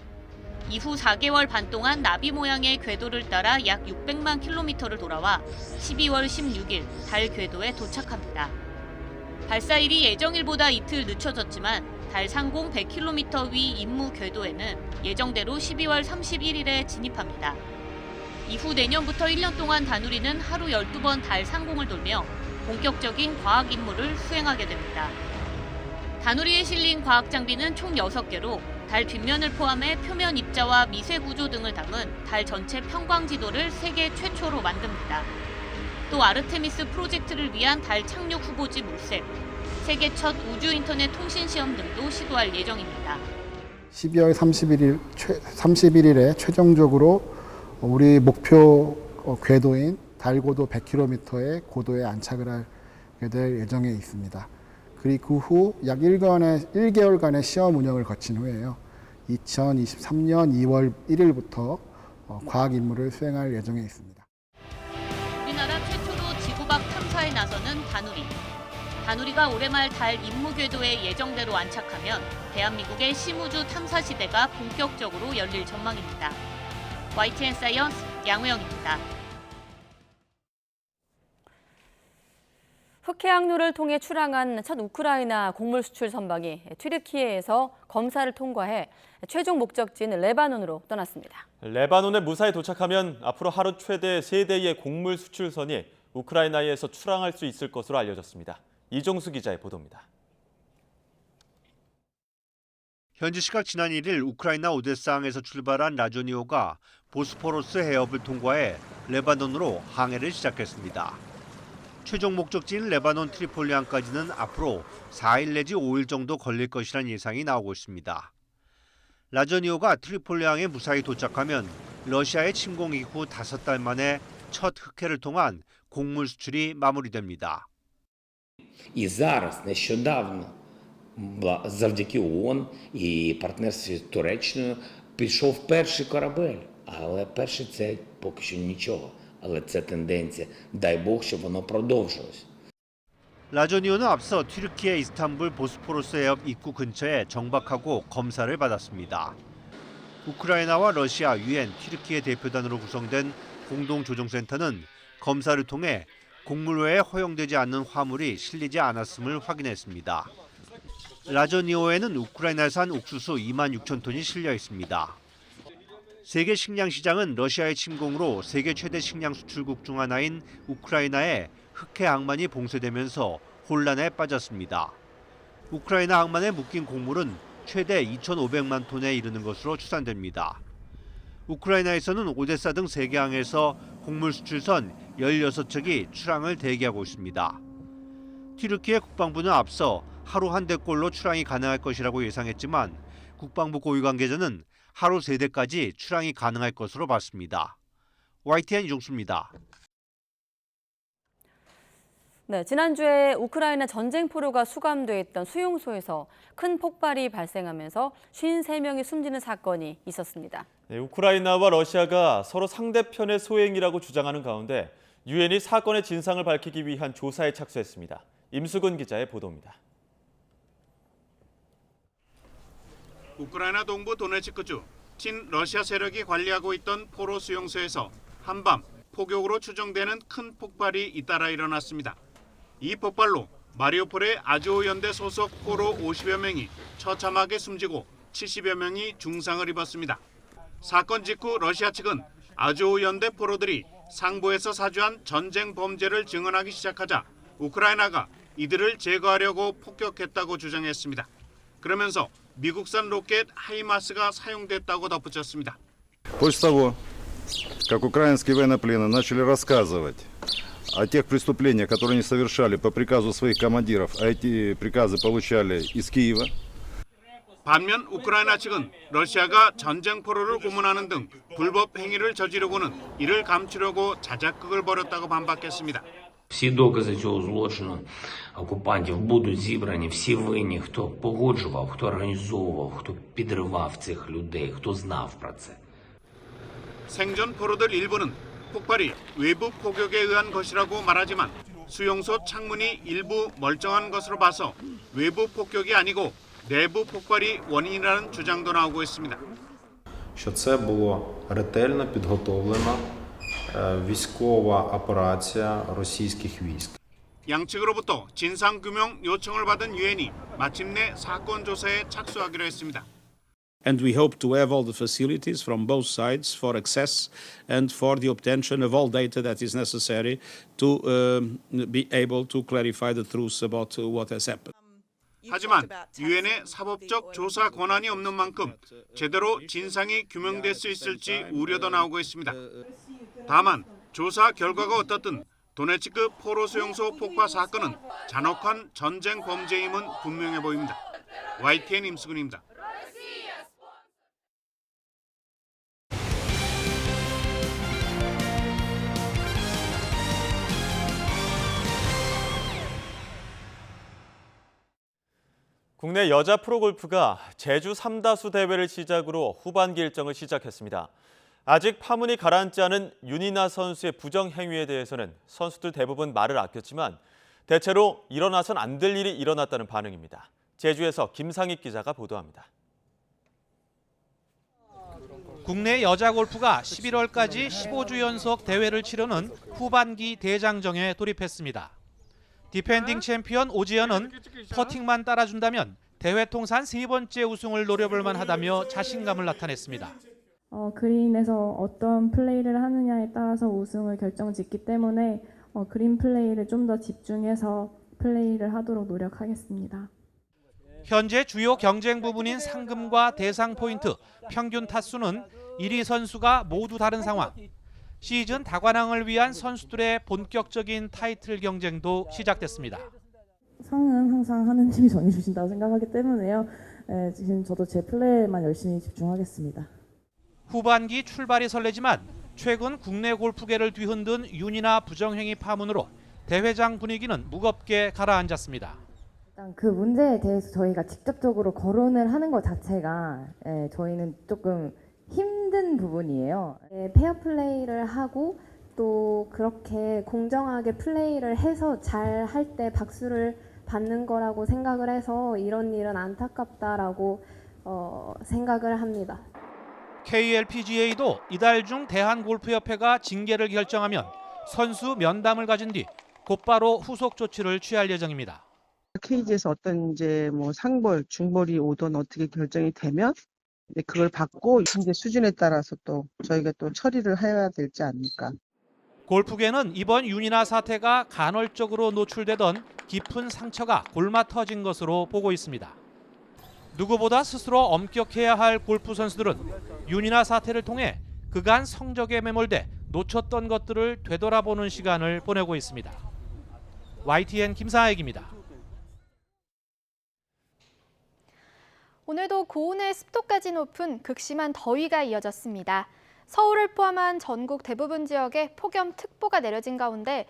이후 4개월 반 동안 나비 모양의 궤도를 따라 약 600만 킬로미터를 돌아와 12월 16일 달 궤도에 도착합니다. 발사일이 예정일보다 이틀 늦춰졌지만 달 상공 100km 위 임무 궤도에는 예정대로 12월 31일에 진입합니다. 이후 내년부터 1년 동안 다누리는 하루 12번 달 상공을 돌며 본격적인 과학 임무를 수행하게 됩니다. 다누리에 실린 과학 장비는 총 6개로 달 뒷면을 포함해 표면 입자와 미세 구조 등을 담은 달 전체 평광 지도를 세계 최초로 만듭니다. 또 아르테미스 프로젝트를 위한 달 착륙 후보지 물색, 세계 첫 우주 인터넷 통신 시험 등도 시도할 예정입니다. 12월 31일에 최종적으로 우리 목표 궤도인 달 고도 100km의 고도에 안착을 하게 될 예정에 있습니다. 그리고 그 후 약 1개월간의 시험 운영을 거친 후에요. 2023년 2월 1일부터 과학 임무를 수행할 예정에 있습니다. 우리나라 최초로 지구 밖 탐사에 나서는 다누리. 다누리가 올해 말 달 임무 궤도에 예정대로 안착하면 대한민국의 심우주 탐사 시대가 본격적으로 열릴 전망입니다. YTN 사이언스 양회영입니다. 흑해항로를 통해 출항한 첫 우크라이나 곡물 수출 선박이 튀르키예에서 검사를 통과해 최종 목적지인 레바논으로 떠났습니다. 레바논에 무사히 도착하면 앞으로 하루 최대 3대의 곡물 수출선이 우크라이나에서 출항할 수 있을 것으로 알려졌습니다. 이종수 기자의 보도입니다. 현지 시각 지난 1일 우크라이나 오데사항에서 출발한 라조니오가 보스포러스 해협을 통과해 레바논으로 항해를 시작했습니다. 최종 목적지인 레바논 트리폴리항까지는 앞으로 4일 내지 5일 정도 걸릴 것이란 예상이 나오고 있습니다. 라조니오가 트리폴리항에 무사히 도착하면 러시아의 침공 이후 5달 만에 첫 흑해를 통한 곡물 수출이 마무리됩니다. І зараз нещодавно завдяки ООН і партнерстві з Туреччиною пішов перший корабель. Але перший це поки що нічого. Але це тенденція. Дай Бог, щоб воно продовжилось. 라조니오는 앞서 튀르키예 이스탄불 보스포러스 해협 입구 근처에 정박하고 검사를 받았습니다. 우크라이나와 러시아, 유엔, 튀르키예 대표단으로 구성된 공동조정센터는 검사를 통해 곡물외에 허용되지 않는 화물이 실리지 않았음을 확인했습니다. 라조니오에는 우크라이나산 옥수수 2만 6천 톤이 실려 있습니다. 세계 식량 시장은 러시아의 침공으로 세계 최대 식량 수출국 중 하나인 우크라이나에 흑해 항만이 봉쇄되면서 혼란에 빠졌습니다. 우크라이나 항만에 묶인 곡물은 최대 2,500만 톤에 이르는 것으로 추산됩니다. 우크라이나에서는 오데사 등 3개 항에서 곡물 수출선 16척이 출항을 대기하고 있습니다. 튀르키예 국방부는 앞서 하루 한 대꼴로 출항이 가능할 것이라고 예상했지만 국방부 고위 관계자는 하루 3대까지 출항이 가능할 것으로 봤습니다. YTN 이종수입니다. 네, 지난주에 우크라이나 전쟁포로가 수감돼 있던 수용소에서 큰 폭발이 발생하면서 53명이 숨지는 사건이 있었습니다. 네, 우크라이나와 러시아가 서로 상대편의 소행이라고 주장하는 가운데 유엔이 사건의 진상을 밝히기 위한 조사에 착수했습니다. 임수근 기자의 보도입니다. 우크라이나 동부 도네츠크주 친러시아 세력이 관리하고 있던 포로 수용소에서 한밤 폭격으로 추정되는 큰 폭발이 잇따라 일어났습니다. 이 폭발로 마리우폴의 아즈오 연대 소속 포로 50여 명이 처참하게 숨지고 70여 명이 중상을 입었습니다. 사건 직후 러시아 측은 아즈오 연대 포로들이 상부에서 사주한 전쟁 범죄를 증언하기 시작하자 우크라이나가 이들을 제거하려고 폭격했다고 주장했습니다. 그러면서 미국산 로켓 하이마스가 사용됐다고 덧붙였습니다. После того, как украинские военнопленные начали рассказывать о тех преступлениях, которые они совершали по приказу своих командиров, а эти приказы получали из Киева. 반면 우크라이나 측은 러시아가 전쟁 포로를 고문하는 등 불법 행위를 저지르고는 이를 감추려고 자작극을 벌였다고 반박했습니다. Всі докази цього злочину окупантів будуть зібрані, всі винні, хто погоджував, хто організовував, хто підривав цих людей, хто знав про це. 생존 포로들 일부는 폭발이 외부 폭격에 의한 것이라고 말하지만 수용소 창문이 일부 멀쩡한 것으로 봐서 외부 폭격이 아니고 내부 폭발이 원인이라는 주장도 나오고 있습니다. Що це було ретельно підготовлена військова операція російських військ. 양측으로부터 진상규명 요청을 받은 유엔이 마침내 사건 조사에 착수하기로 했습니다. And we hope to have all the facilities from both sides for access and for the obtention of all data that is necessary to be able to clarify the truth about what has happened. 하지만 유엔의 사법적 조사 권한이 없는 만큼 제대로 진상이 규명될 수 있을지 우려도 나오고 있습니다. 다만 조사 결과가 어떻든 도네츠크 포로 수용소 폭파 사건은 잔혹한 전쟁 범죄임은 분명해 보입니다. YTN 임수근입니다. 국내 여자 프로골프가 제주 삼다수 대회를 시작으로 후반기 일정을 시작했습니다. 아직 파문이 가라앉지 않은 윤이나 선수의 부정 행위에 대해서는 선수들 대부분 말을 아꼈지만 대체로 일어나선 안 될 일이 일어났다는 반응입니다. 제주에서 김상익 기자가 보도합니다. 국내 여자 골프가 11월까지 15주 연속 대회를 치르는 후반기 대장정에 돌입했습니다. 디펜딩 챔피언 오지연은 퍼팅만 따라준다면 대회 통산 3번째 우승을 노려볼 만하다며 자신감을 나타냈습니다. 그린에서 어떤 플레이를 하느냐에 따라서 우승을 결정짓기 때문에 그린 플레이를 좀 더 집중해서 플레이를 하도록 노력하겠습니다. 현재 주요 경쟁 부분인 상금과 대상 포인트, 평균 타수는 1위 선수가 모두 다른 상황. 시즌 다관왕을 위한 선수들의 본격적인 타이틀 경쟁도 시작됐습니다. 상은 항상 하는 팀이 정해주신다고 생각하기 때문에요. 지금 저도 제 플레이에만 열심히 집중하겠습니다. 후반기 출발이 설레지만 최근 국내 골프계를 뒤흔든 윤이나 부정행위 파문으로 대회장 분위기는 무겁게 가라앉았습니다. 일단 그 문제에 대해서 저희가 직접적으로 거론을 하는 것 자체가 저희는 조금 힘든 부분이에요. 페어 플레이를 하고 또 그렇게 공정하게 플레이를 해서 잘 할 때 박수를 받는 거라고 생각을 해서 이런 일은 안타깝다라고 생각을 합니다. KLPGA도 이달 중 대한골프협회가 징계를 결정하면 선수 면담을 가진 뒤 곧바로 후속 조치를 취할 예정입니다. 케이지에서 어떤 이제 뭐 상벌, 중벌이 오든 어떻게 결정이 되면 그걸 받고 현재 수준에 따라서 또 저희가 또 처리를 해야 되지 않을까. 골프계는 이번 윤이나 사태가 간헐적으로 노출되던 깊은 상처가 골마 터진 것으로 보고 있습니다. 누구보다 스스로 엄격해야 할 골프 선수들은 윤이나 사태를 통해 그간 성적에 매몰돼 놓쳤던 것들을 되돌아보는 시간을 보내고 있습니다. YTN 김상익입니다. 오늘도 고온의 습도까지 높은 극심한 더위가 이어졌습니다. 서울을 포함한 전국 대부분 지역에 폭염특보가 내려진 가운데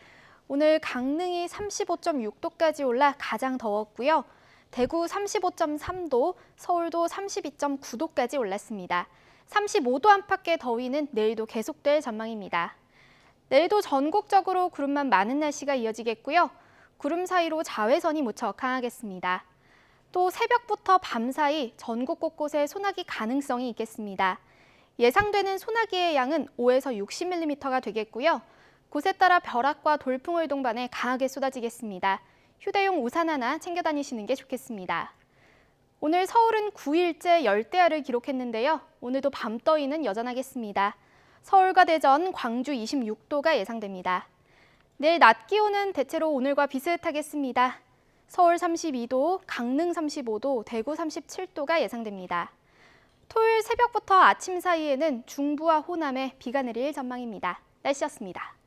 오늘 강릉이 35.6도까지 올라 가장 더웠고요. 대구 35.3도, 서울도 32.9도까지 올랐습니다. 35도 안팎의 더위는 내일도 계속될 전망입니다. 내일도 전국적으로 구름만 많은 날씨가 이어지겠고요. 구름 사이로 자외선이 무척 강하겠습니다. 또 새벽부터 밤 사이 전국 곳곳에 소나기 가능성이 있겠습니다. 예상되는 소나기의 양은 5에서 60mm가 되겠고요. 곳에 따라 벼락과 돌풍을 동반해 강하게 쏟아지겠습니다. 휴대용 우산 하나 챙겨 다니시는 게 좋겠습니다. 오늘 서울은 9일째 열대야를 기록했는데요. 오늘도 밤더위는 여전하겠습니다. 서울과 대전, 광주 26도가 예상됩니다. 내일 낮 기온은 대체로 오늘과 비슷하겠습니다. 서울 32도, 강릉 35도, 대구 37도가 예상됩니다. 토요일 새벽부터 아침 사이에는 중부와 호남에 비가 내릴 전망입니다. 날씨였습니다.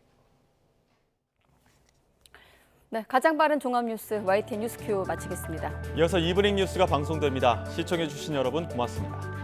네, 가장 빠른 종합 뉴스 YTN 뉴스큐 마치겠습니다. 이어서 이브닝 뉴스가 방송됩니다. 시청해주신 여러분 고맙습니다.